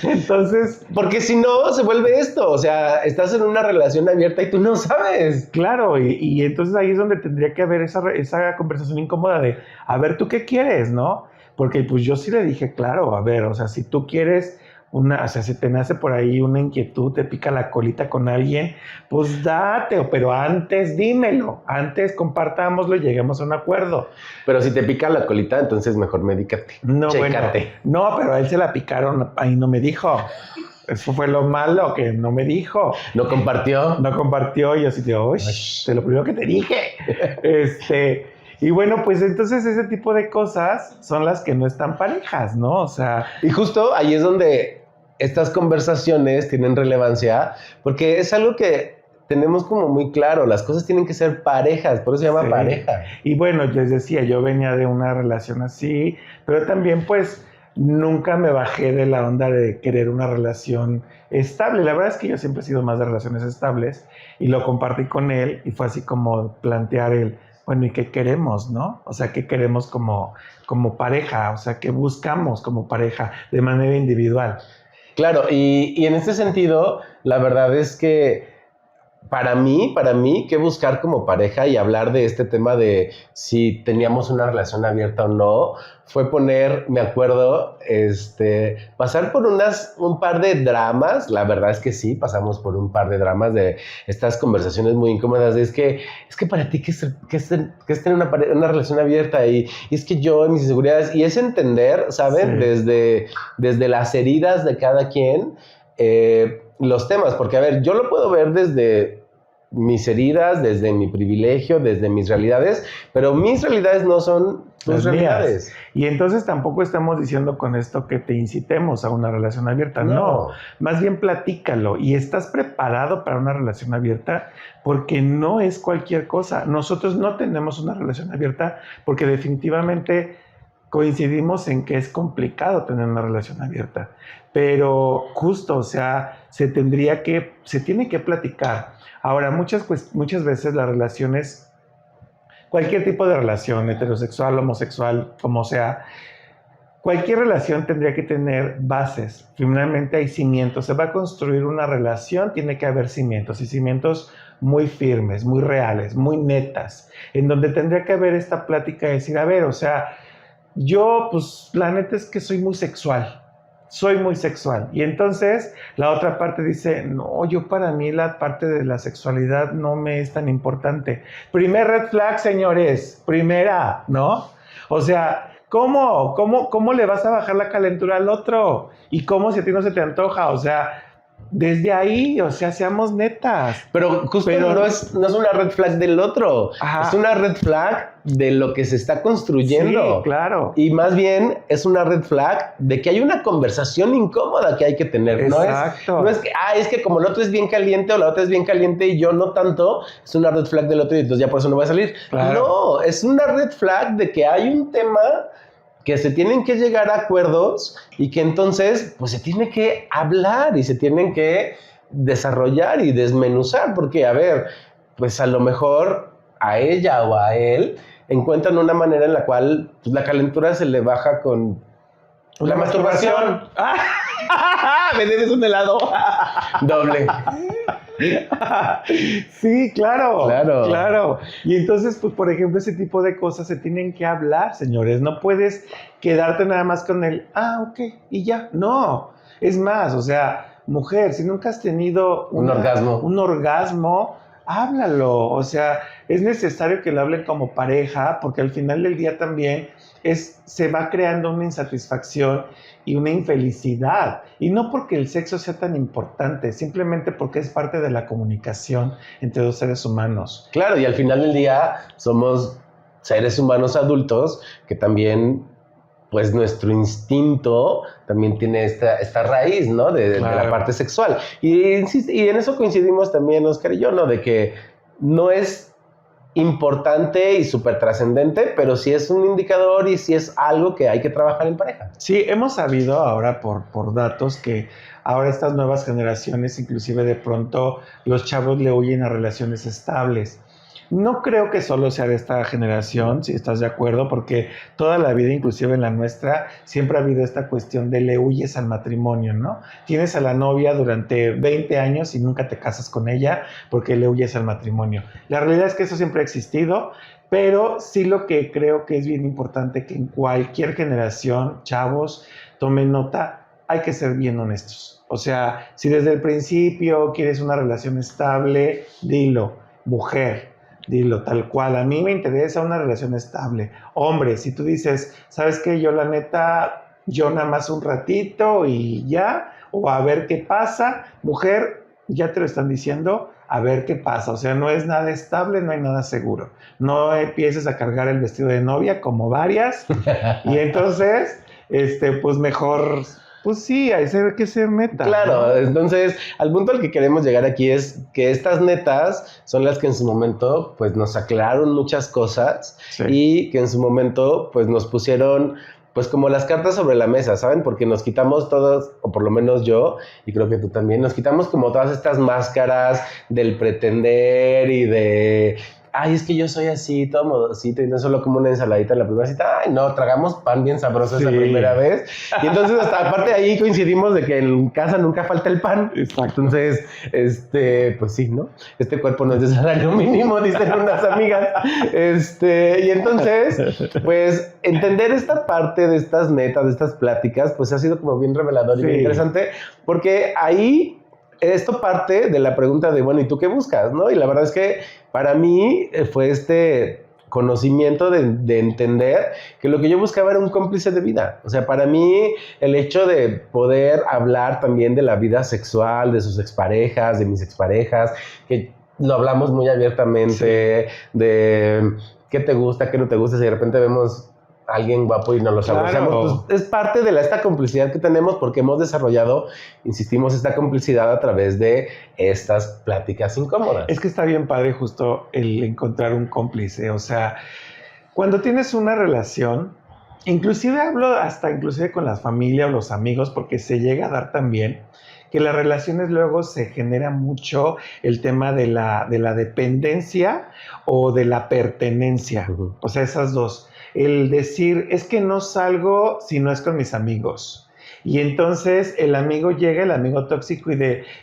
Entonces, porque si no, se vuelve esto. O sea, estás en una relación abierta y tú no sabes. claro, y entonces ahí es donde tendría que haber esa conversación incómoda de, a ver, ¿tú qué quieres, no? Porque pues yo sí le dije, claro, a ver, o sea, si tú quieres o sea, si te nace por ahí una inquietud, te pica la colita con alguien, pues date, pero antes dímelo, antes compartámoslo y lleguemos a un acuerdo. Pero si te pica la colita, entonces mejor medícate. No, Chécate. bueno, no, pero a él se la picaron, ahí no me dijo. Eso fue lo malo, que no me dijo. ¿No compartió? No compartió y yo así de, uy, de lo primero que te dije. Y bueno, pues entonces ese tipo de cosas son las que no están parejas, ¿no? O sea... Y justo ahí es donde estas conversaciones tienen relevancia, porque es algo que tenemos como muy claro, las cosas tienen que ser parejas, por eso se llama Sí. pareja. Y bueno, les decía, yo venía de una relación así, pero también pues nunca me bajé de la onda de querer una relación estable. La verdad es que yo siempre he sido más de relaciones estables y lo compartí con él y fue así como plantear bueno, ¿y qué queremos, no? O sea, ¿qué queremos como pareja? O sea, ¿qué buscamos como pareja de manera individual? Claro, y en este sentido, la verdad es que para mí, qué buscar como pareja y hablar de este tema de si teníamos una relación abierta o no, fue poner, me acuerdo, pasar por un par de dramas. La verdad es que sí, pasamos por un par de dramas de estas conversaciones muy incómodas. Es que para ti, ¿qué es tener una relación abierta? Y es que yo, mis inseguridades, y es entender, ¿saben? Sí. Desde las heridas de cada quien, los temas, porque a ver, yo lo puedo ver desde mis heridas, desde mi privilegio, desde mis realidades, pero mis realidades no son tus realidades. Y entonces tampoco estamos diciendo con esto que te incitemos a una relación abierta, no. Más bien platícalo y estás preparado para una relación abierta porque no es cualquier cosa. Nosotros no tenemos una relación abierta porque definitivamente coincidimos en que es complicado tener una relación abierta, pero justo, o sea, se tiene que platicar. Ahora, muchas veces las relaciones, cualquier tipo de relación, heterosexual, homosexual, como sea, cualquier relación tendría que tener bases. Finalmente hay cimientos. Se va a construir una relación, tiene que haber cimientos, y cimientos muy firmes, muy reales, muy netas, en donde tendría que haber esta plática de decir, a ver, o sea, yo, pues, la neta es que soy muy sexual. Y entonces la otra parte dice, no, yo para mí la parte de la sexualidad no me es tan importante. Primer red flag, señores, primera, ¿no? O sea, ¿Cómo le vas a bajar la calentura al otro? ¿Y cómo si a ti no se te antoja? O sea, desde ahí, o sea, seamos netas. Pero justo no es una red flag del otro. Ajá. Es una red flag de lo que se está construyendo. Sí, claro. Y más bien es una red flag de que hay una conversación incómoda que hay que tener. Exacto. No es que, es que como el otro es bien caliente o la otra es bien caliente y yo no tanto, es una red flag del otro y entonces ya por eso no voy a salir. Claro. No, es una red flag de que hay un tema que se tienen que llegar a acuerdos y que entonces pues se tiene que hablar y se tienen que desarrollar y desmenuzar, porque a ver, pues a lo mejor a ella o a él encuentran una manera en la cual pues, la calentura se le baja con la masturbación. ¿Me debes un helado? Doble. Sí, claro. Claro. Y entonces, pues, por ejemplo, ese tipo de cosas se tienen que hablar, señores. No puedes quedarte nada más con el, ok, y ya. No. Es más, o sea, mujer, si nunca has tenido un orgasmo, háblalo. O sea, es necesario que lo hablen como pareja, porque al final del día también se va creando una insatisfacción y una infelicidad. Y no porque el sexo sea tan importante, simplemente porque es parte de la comunicación entre dos seres humanos. Claro, y al final del día somos seres humanos adultos que también, pues nuestro instinto también tiene esta raíz, ¿no? De la parte sexual. Y en eso coincidimos también, Oscar y yo, ¿no? De que no es importante y súper trascendente, pero sí es un indicador y sí es algo que hay que trabajar en pareja. Sí, hemos sabido ahora por datos que ahora estas nuevas generaciones, inclusive de pronto los chavos le huyen a relaciones estables. No creo que solo sea de esta generación, si estás de acuerdo, porque toda la vida, inclusive en la nuestra, siempre ha habido esta cuestión de le huyes al matrimonio, ¿no? Tienes a la novia durante 20 años y nunca te casas con ella porque le huyes al matrimonio. La realidad es que eso siempre ha existido, pero sí lo que creo que es bien importante que en cualquier generación, chavos, tomen nota, hay que ser bien honestos. O sea, si desde el principio quieres una relación estable, dilo, mujer. Dilo tal cual, a mí me interesa una relación estable. Hombre, si tú dices, ¿sabes qué? Yo la neta, yo nada más un ratito y ya, o a ver qué pasa. Mujer, ya te lo están diciendo, a ver qué pasa. O sea, no es nada estable, no hay nada seguro. No empieces a cargar el vestido de novia como varias. Y entonces, pues mejor... Pues sí, hay que ser neta. Claro, ¿no? Entonces, al punto al que queremos llegar aquí es que estas netas son las que en su momento, pues, nos aclararon muchas cosas y que en su momento, pues, nos pusieron, pues, como las cartas sobre la mesa, ¿saben? Porque nos quitamos todos, o por lo menos yo, y creo que tú también, nos quitamos como todas estas máscaras del pretender y de... es que yo soy así, todo modosito, y no solo como una ensaladita en la primera cita. No, tragamos pan bien sabroso esa primera vez. Y entonces, hasta aparte de ahí coincidimos de que en casa nunca falta el pan. Exacto. Entonces, pues sí, ¿no? Este cuerpo no es de salario mínimo, dicen unas amigas. Y entonces, pues, entender esta parte de estas netas, de estas pláticas, pues ha sido como bien revelador y bien interesante, porque ahí... Esto parte de la pregunta de, bueno, ¿y tú qué buscas? ¿No? Y la verdad es que para mí fue este conocimiento de entender que lo que yo buscaba era un cómplice de vida. O sea, para mí el hecho de poder hablar también de la vida sexual, de sus exparejas, de mis exparejas, que lo hablamos muy abiertamente, de qué te gusta, qué no te gusta, si de repente vemos... alguien guapo y nos lo saboreamos, pues es parte de esta complicidad que tenemos porque hemos desarrollado, insistimos, esta complicidad a través de estas pláticas incómodas. Es que está bien padre justo el encontrar un cómplice, o sea, cuando tienes una relación, inclusive hablo inclusive con la familia o los amigos, porque se llega a dar también que las relaciones luego se genera mucho el tema de la dependencia o de la pertenencia, o sea, esas dos. El decir, es que no salgo si no es con mis amigos. Y entonces el amigo llega, el amigo tóxico,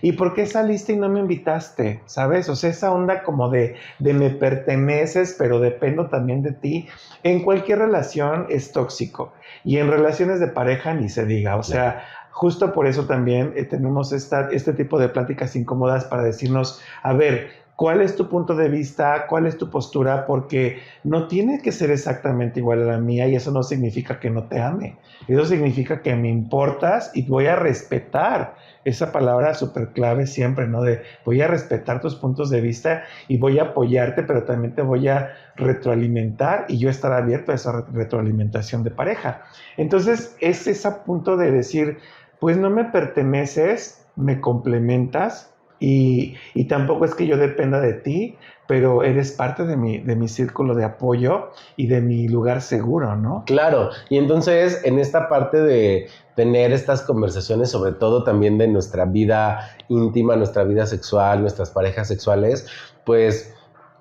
¿y por qué saliste y no me invitaste? ¿Sabes? O sea, esa onda como de me perteneces, pero dependo también de ti. En cualquier relación es tóxico. Y en relaciones de pareja ni se diga. O sea, justo por eso también tenemos este tipo de pláticas incómodas para decirnos, a ver, ¿Cuál es tu punto de vista? ¿Cuál es tu postura? Porque no tiene que ser exactamente igual a la mía y eso no significa que no te ame. Eso significa que me importas y voy a respetar esa palabra súper clave siempre, ¿no? De voy a respetar tus puntos de vista y voy a apoyarte, pero también te voy a retroalimentar y yo estar abierto a esa retroalimentación de pareja. Entonces es ese punto de decir, pues no me perteneces, me complementas. Y tampoco es que yo dependa de ti, pero eres parte de mi círculo de apoyo y de mi lugar seguro, ¿no? Claro, y entonces en esta parte de tener estas conversaciones, sobre todo también de nuestra vida íntima, nuestra vida sexual, nuestras parejas sexuales, pues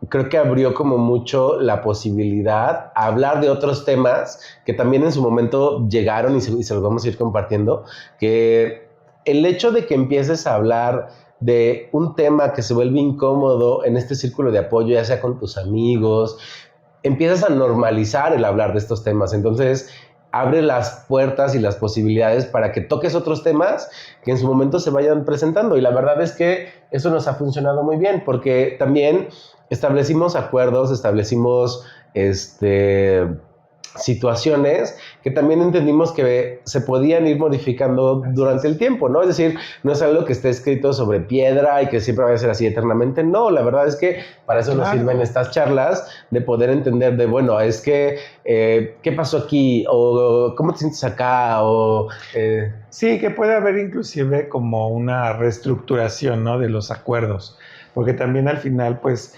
creo que abrió como mucho la posibilidad a hablar de otros temas que también en su momento llegaron y se los vamos a ir compartiendo, que el hecho de que empieces a hablar de un tema que se vuelve incómodo en este círculo de apoyo, ya sea con tus amigos, empiezas a normalizar el hablar de estos temas. Entonces, abre las puertas y las posibilidades para que toques otros temas que en su momento se vayan presentando. Y la verdad es que eso nos ha funcionado muy bien, porque también establecimos acuerdos, establecimos situaciones que también entendimos que se podían ir modificando durante el tiempo, ¿no? Es decir, no es algo que esté escrito sobre piedra y que siempre vaya a ser así eternamente. No, la verdad es que para eso nos sirven estas charlas, de poder entender de, bueno, es que, ¿qué pasó aquí? O ¿cómo te sientes acá? O... Sí, que puede haber inclusive como una reestructuración, ¿no? De los acuerdos, porque también al final, pues,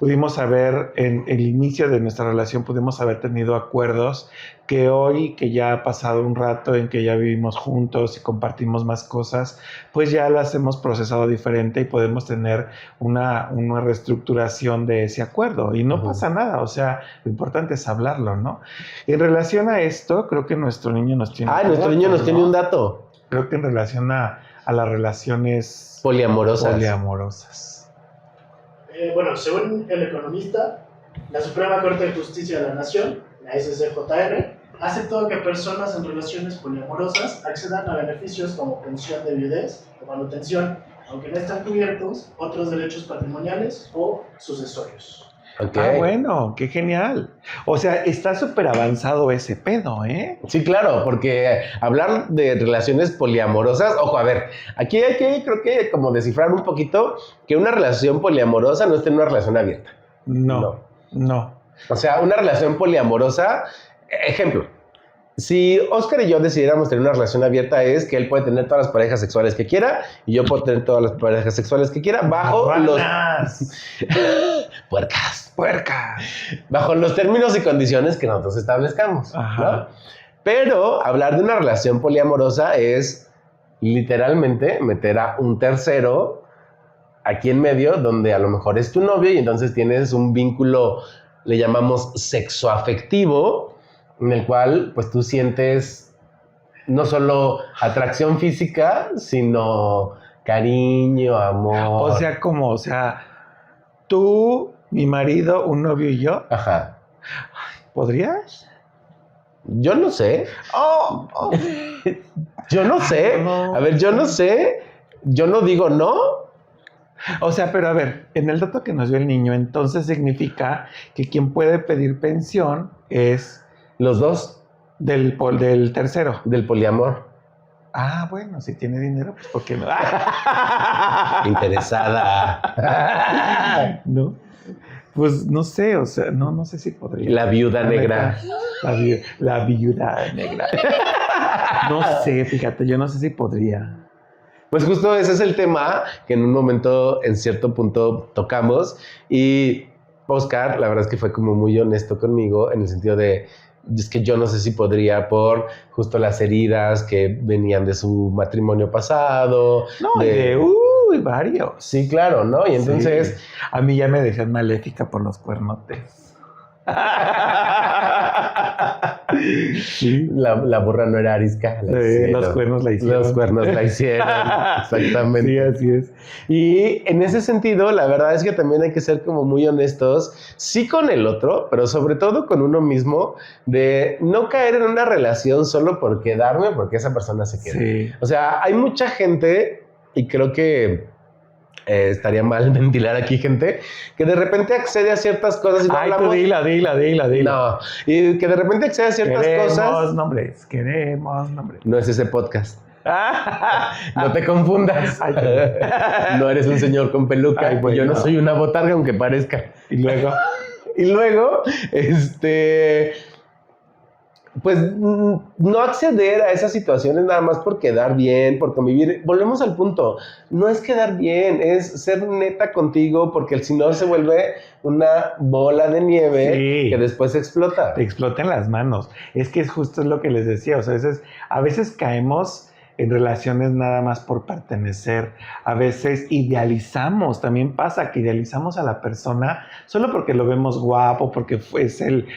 pudimos haber, en el inicio de nuestra relación, pudimos haber tenido acuerdos que hoy, que ya ha pasado un rato en que ya vivimos juntos y compartimos más cosas, pues ya las hemos procesado diferente y podemos tener una reestructuración de ese acuerdo. Y no pasa nada, o sea, lo importante es hablarlo, ¿no? En relación a esto, creo que nuestro niño nos tiene... nuestro niño nos tiene un dato. Creo que en relación a las relaciones... Poliamorosas. Bueno, según El Economista, la Suprema Corte de Justicia de la Nación, la SCJR, aceptó que personas en relaciones poliamorosas accedan a beneficios como pensión de viudez o manutención, aunque no están cubiertos otros derechos patrimoniales o sucesorios. Okay. Bueno, qué genial. O sea, está súper avanzado ese pedo, ¿eh? Sí, claro, porque hablar de relaciones poliamorosas, ojo, a ver, aquí hay que, creo que como descifrar un poquito que una relación poliamorosa no esté en una relación abierta. No. O sea, una relación poliamorosa, ejemplo, si Oscar y yo decidiéramos tener una relación abierta, es que él puede tener todas las parejas sexuales que quiera y yo puedo tener todas las parejas sexuales que quiera bajo los... Puercas. Bajo los términos y condiciones que nosotros establezcamos, ¿no? Pero hablar de una relación poliamorosa es literalmente meter a un tercero aquí en medio, donde a lo mejor es tu novio y entonces tienes un vínculo, le llamamos sexoafectivo, en el cual pues tú sientes no solo atracción física, sino cariño, amor. O sea, tú, mi marido, un novio y yo. Ajá. ¿Podrías? Yo no sé. Yo no sé. No. A ver, yo no sé. Yo no digo no. O sea, pero a ver, en el dato que nos dio el niño, entonces significa que quien puede pedir pensión es... Los dos. Del tercero. Del poliamor. Ah, bueno, si tiene dinero, pues ¿por qué no? Interesada. ¿No? Pues no sé, o sea, no sé si podría. La viuda negra. La viuda negra. No sé, fíjate, yo no sé si podría. Pues justo ese es el tema que en un momento, en cierto punto, tocamos. Y Oscar, la verdad es que fue como muy honesto conmigo en el sentido de, es que yo no sé si podría por justo las heridas que venían de su matrimonio pasado. No, varios. Sí, claro, ¿no? Y entonces... Sí. A mí ya me decían maléfica por los cuernotes. Sí. La burra no era arisca. Los cuernos la hicieron. Los cuernos la hicieron, exactamente. Sí, así es. Y en ese sentido, la verdad es que también hay que ser como muy honestos, sí con el otro, pero sobre todo con uno mismo, de no caer en una relación solo por quedarme, porque esa persona se queda. Sí. O sea, hay mucha gente, y creo que estaría mal ventilar aquí gente, que de repente accede a ciertas cosas y no hablamos. Tú dila. No, y que de repente accede a ciertas cosas. Queremos nombres. No es ese podcast. No te confundas. No eres un señor con peluca. Ay, bueno. Yo no soy una botarga, aunque parezca. Y luego, pues no acceder a esas situaciones nada más por quedar bien, por convivir. Volvemos al punto. No es quedar bien, es ser neta contigo, porque si no se vuelve una bola de nieve que después explota. Te explotan las manos. Es que justo es lo que les decía. O sea, a veces caemos en relaciones nada más por pertenecer. A veces idealizamos, también pasa que idealizamos a la persona solo porque lo vemos guapo, porque es el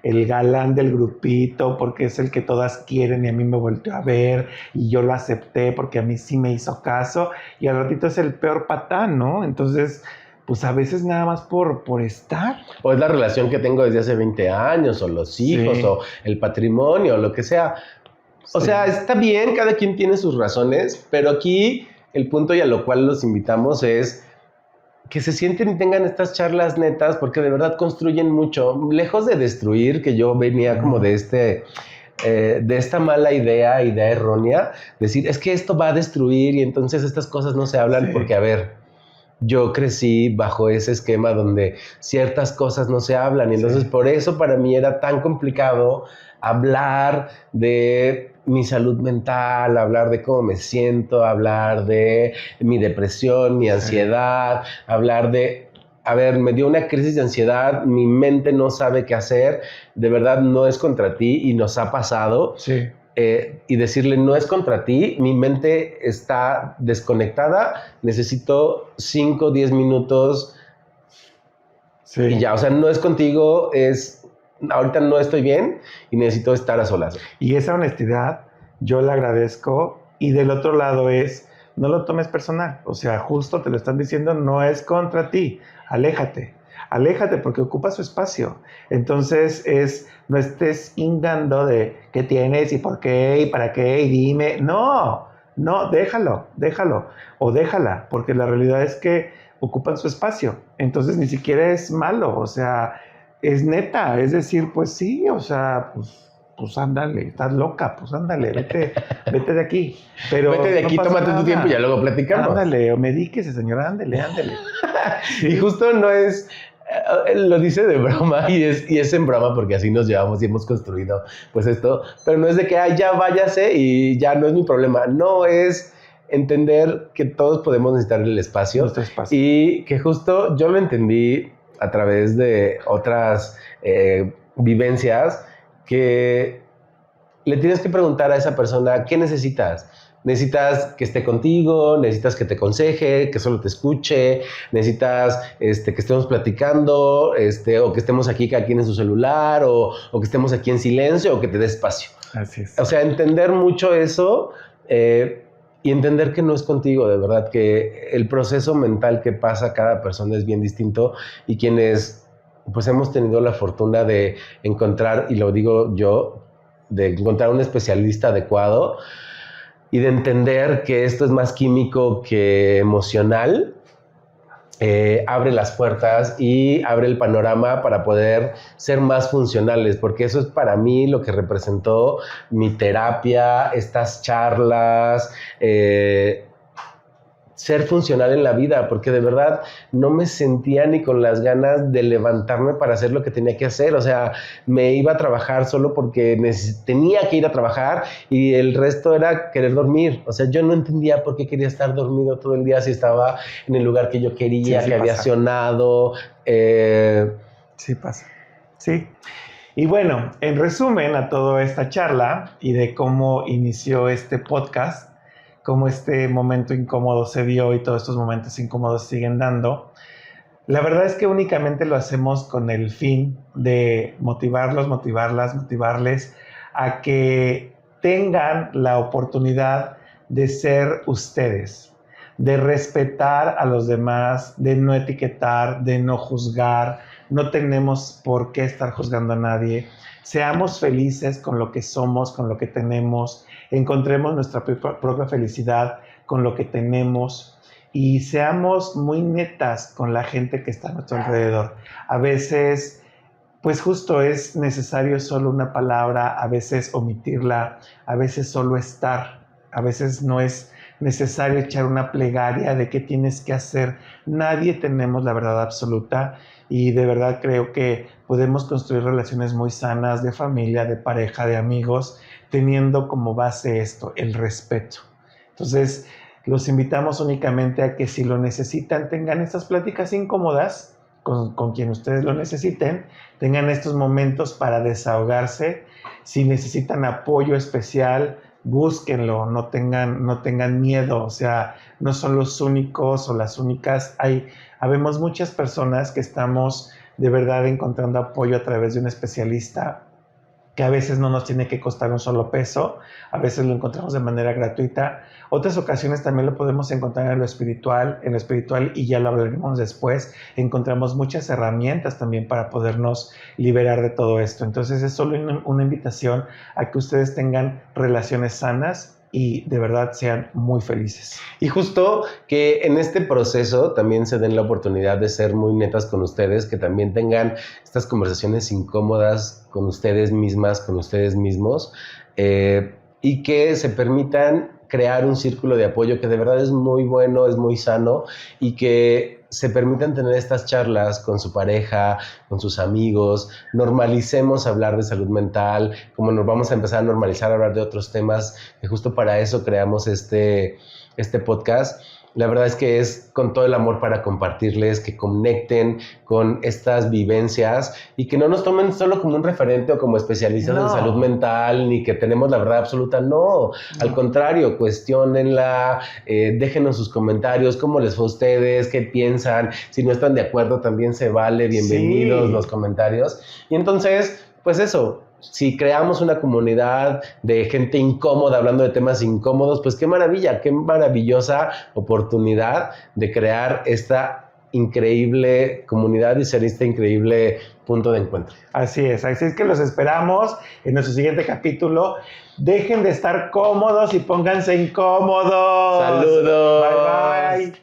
galán del grupito, porque es el que todas quieren y a mí me volteó a ver y yo lo acepté porque a mí sí me hizo caso y al ratito es el peor patán, ¿no? Entonces, pues a veces nada más por estar. O es la relación que tengo desde hace 20 años, o los hijos, o el patrimonio, o lo que sea. O sea, está bien, cada quien tiene sus razones, pero aquí el punto y a lo cual los invitamos es que se sienten y tengan estas charlas netas, porque de verdad construyen mucho, lejos de destruir, que yo venía como de esta mala idea errónea, decir, es que esto va a destruir y entonces estas cosas no se hablan porque, a ver, yo crecí bajo ese esquema donde ciertas cosas no se hablan y entonces por eso para mí era tan complicado hablar de mi salud mental, hablar de cómo me siento, hablar de mi depresión, mi ansiedad, hablar de, a ver, me dio una crisis de ansiedad, mi mente no sabe qué hacer, de verdad no es contra ti y nos ha pasado. Sí. Y decirle, no es contra ti, mi mente está desconectada, necesito 5 o 10 minutos y ya, o sea, no es contigo, ahorita no estoy bien y necesito estar a solas. Y esa honestidad yo la agradezco y del otro lado no lo tomes personal, o sea, justo te lo están diciendo, no es contra ti, aléjate porque ocupa su espacio. Entonces no estés ingando de qué tienes y por qué y para qué y dime. No, déjalo o déjala, porque la realidad es que ocupan su espacio. Entonces ni siquiera es malo, o sea, es neta, es decir, pues sí, o sea, pues ándale, estás loca, pues ándale, vete de aquí. Pero vete de aquí, no tómate nada. Tu tiempo y ya luego platicamos. Ándale, o medíquese, señora, ándale. Sí. Y justo no es, lo dice de broma y es en broma porque así nos llevamos y hemos construido pues esto, pero no es de que ya váyase y ya no es mi problema, no, es entender que todos podemos necesitar el espacio. Nuestro espacio. Y que justo yo lo entendí a través de otras vivencias, que le tienes que preguntar a esa persona qué necesitas. Necesitas que esté contigo, necesitas que te aconseje, que solo te escuche, necesitas que estemos platicando, o que estemos aquí cada quien en su celular, o que estemos aquí en silencio, o que te dé espacio. Así es. O sea, entender mucho eso y entender que no es contigo, de verdad, que el proceso mental que pasa cada persona es bien distinto y quienes pues hemos tenido la fortuna de encontrar, y lo digo yo, de encontrar un especialista adecuado y de entender que esto es más químico que emocional, abre las puertas y abre el panorama para poder ser más funcionales, porque eso es para mí lo que representó mi terapia, estas charlas, ser funcional en la vida, porque de verdad no me sentía ni con las ganas de levantarme para hacer lo que tenía que hacer. O sea, me iba a trabajar solo porque tenía que ir a trabajar y el resto era querer dormir. O sea, yo no entendía por qué quería estar dormido todo el día si estaba en el lugar que yo quería, que había accionado. Sí pasa, sí. Y bueno, en resumen a toda esta charla y de cómo inició este podcast, cómo este momento incómodo se dio y todos estos momentos incómodos siguen dando. La verdad es que únicamente lo hacemos con el fin de motivarles a que tengan la oportunidad de ser ustedes, de respetar a los demás, de no etiquetar, de no juzgar. No tenemos por qué estar juzgando a nadie. Seamos felices con lo que somos, con lo que tenemos. Encontremos nuestra propia felicidad con lo que tenemos. y seamos muy netas con la gente que está a nuestro alrededor. A veces, pues justo es necesario solo una palabra, a veces omitirla, a veces solo estar, a veces no es necesario echar una plegaria de qué tienes que hacer. Nadie tenemos la verdad absoluta y de verdad creo que podemos construir relaciones muy sanas de familia, de pareja, de amigos, teniendo como base esto, el respeto. Entonces, los invitamos únicamente a que si lo necesitan, tengan estas pláticas incómodas con quien ustedes lo necesiten, tengan estos momentos para desahogarse. Si necesitan apoyo especial, búsquenlo, no tengan miedo, o sea, no son los únicos o las únicas. Habemos muchas personas que estamos de verdad encontrando apoyo a través de un especialista, que a veces no nos tiene que costar un solo peso, a veces lo encontramos de manera gratuita, otras ocasiones también lo podemos encontrar en lo espiritual, y ya lo hablaremos después, encontramos muchas herramientas también para podernos liberar de todo esto. Entonces es solo una invitación a que ustedes tengan relaciones sanas y de verdad sean muy felices. Y justo que en este proceso también se den la oportunidad de ser muy netas con ustedes, que también tengan estas conversaciones incómodas con ustedes mismas, con ustedes mismos, y que se permitan crear un círculo de apoyo que de verdad es muy bueno, es muy sano, y que se permitan tener estas charlas con su pareja, con sus amigos, normalicemos hablar de salud mental, como nos vamos a empezar a normalizar a hablar de otros temas, que justo para eso creamos este podcast. La verdad es que es con todo el amor para compartirles, que conecten con estas vivencias y que no nos tomen solo como un referente o como especialistas en salud mental, ni que tenemos la verdad absoluta. No, al contrario, cuestiónenla, déjenos sus comentarios, cómo les fue a ustedes, qué piensan, si no están de acuerdo también se vale, bienvenidos los comentarios. Y entonces, pues eso, si creamos una comunidad de gente incómoda hablando de temas incómodos, pues qué maravilla, qué maravillosa oportunidad de crear esta increíble comunidad y ser este increíble punto de encuentro. Así es que los esperamos en nuestro siguiente capítulo. Dejen de estar cómodos y pónganse incómodos. Saludos. Bye bye.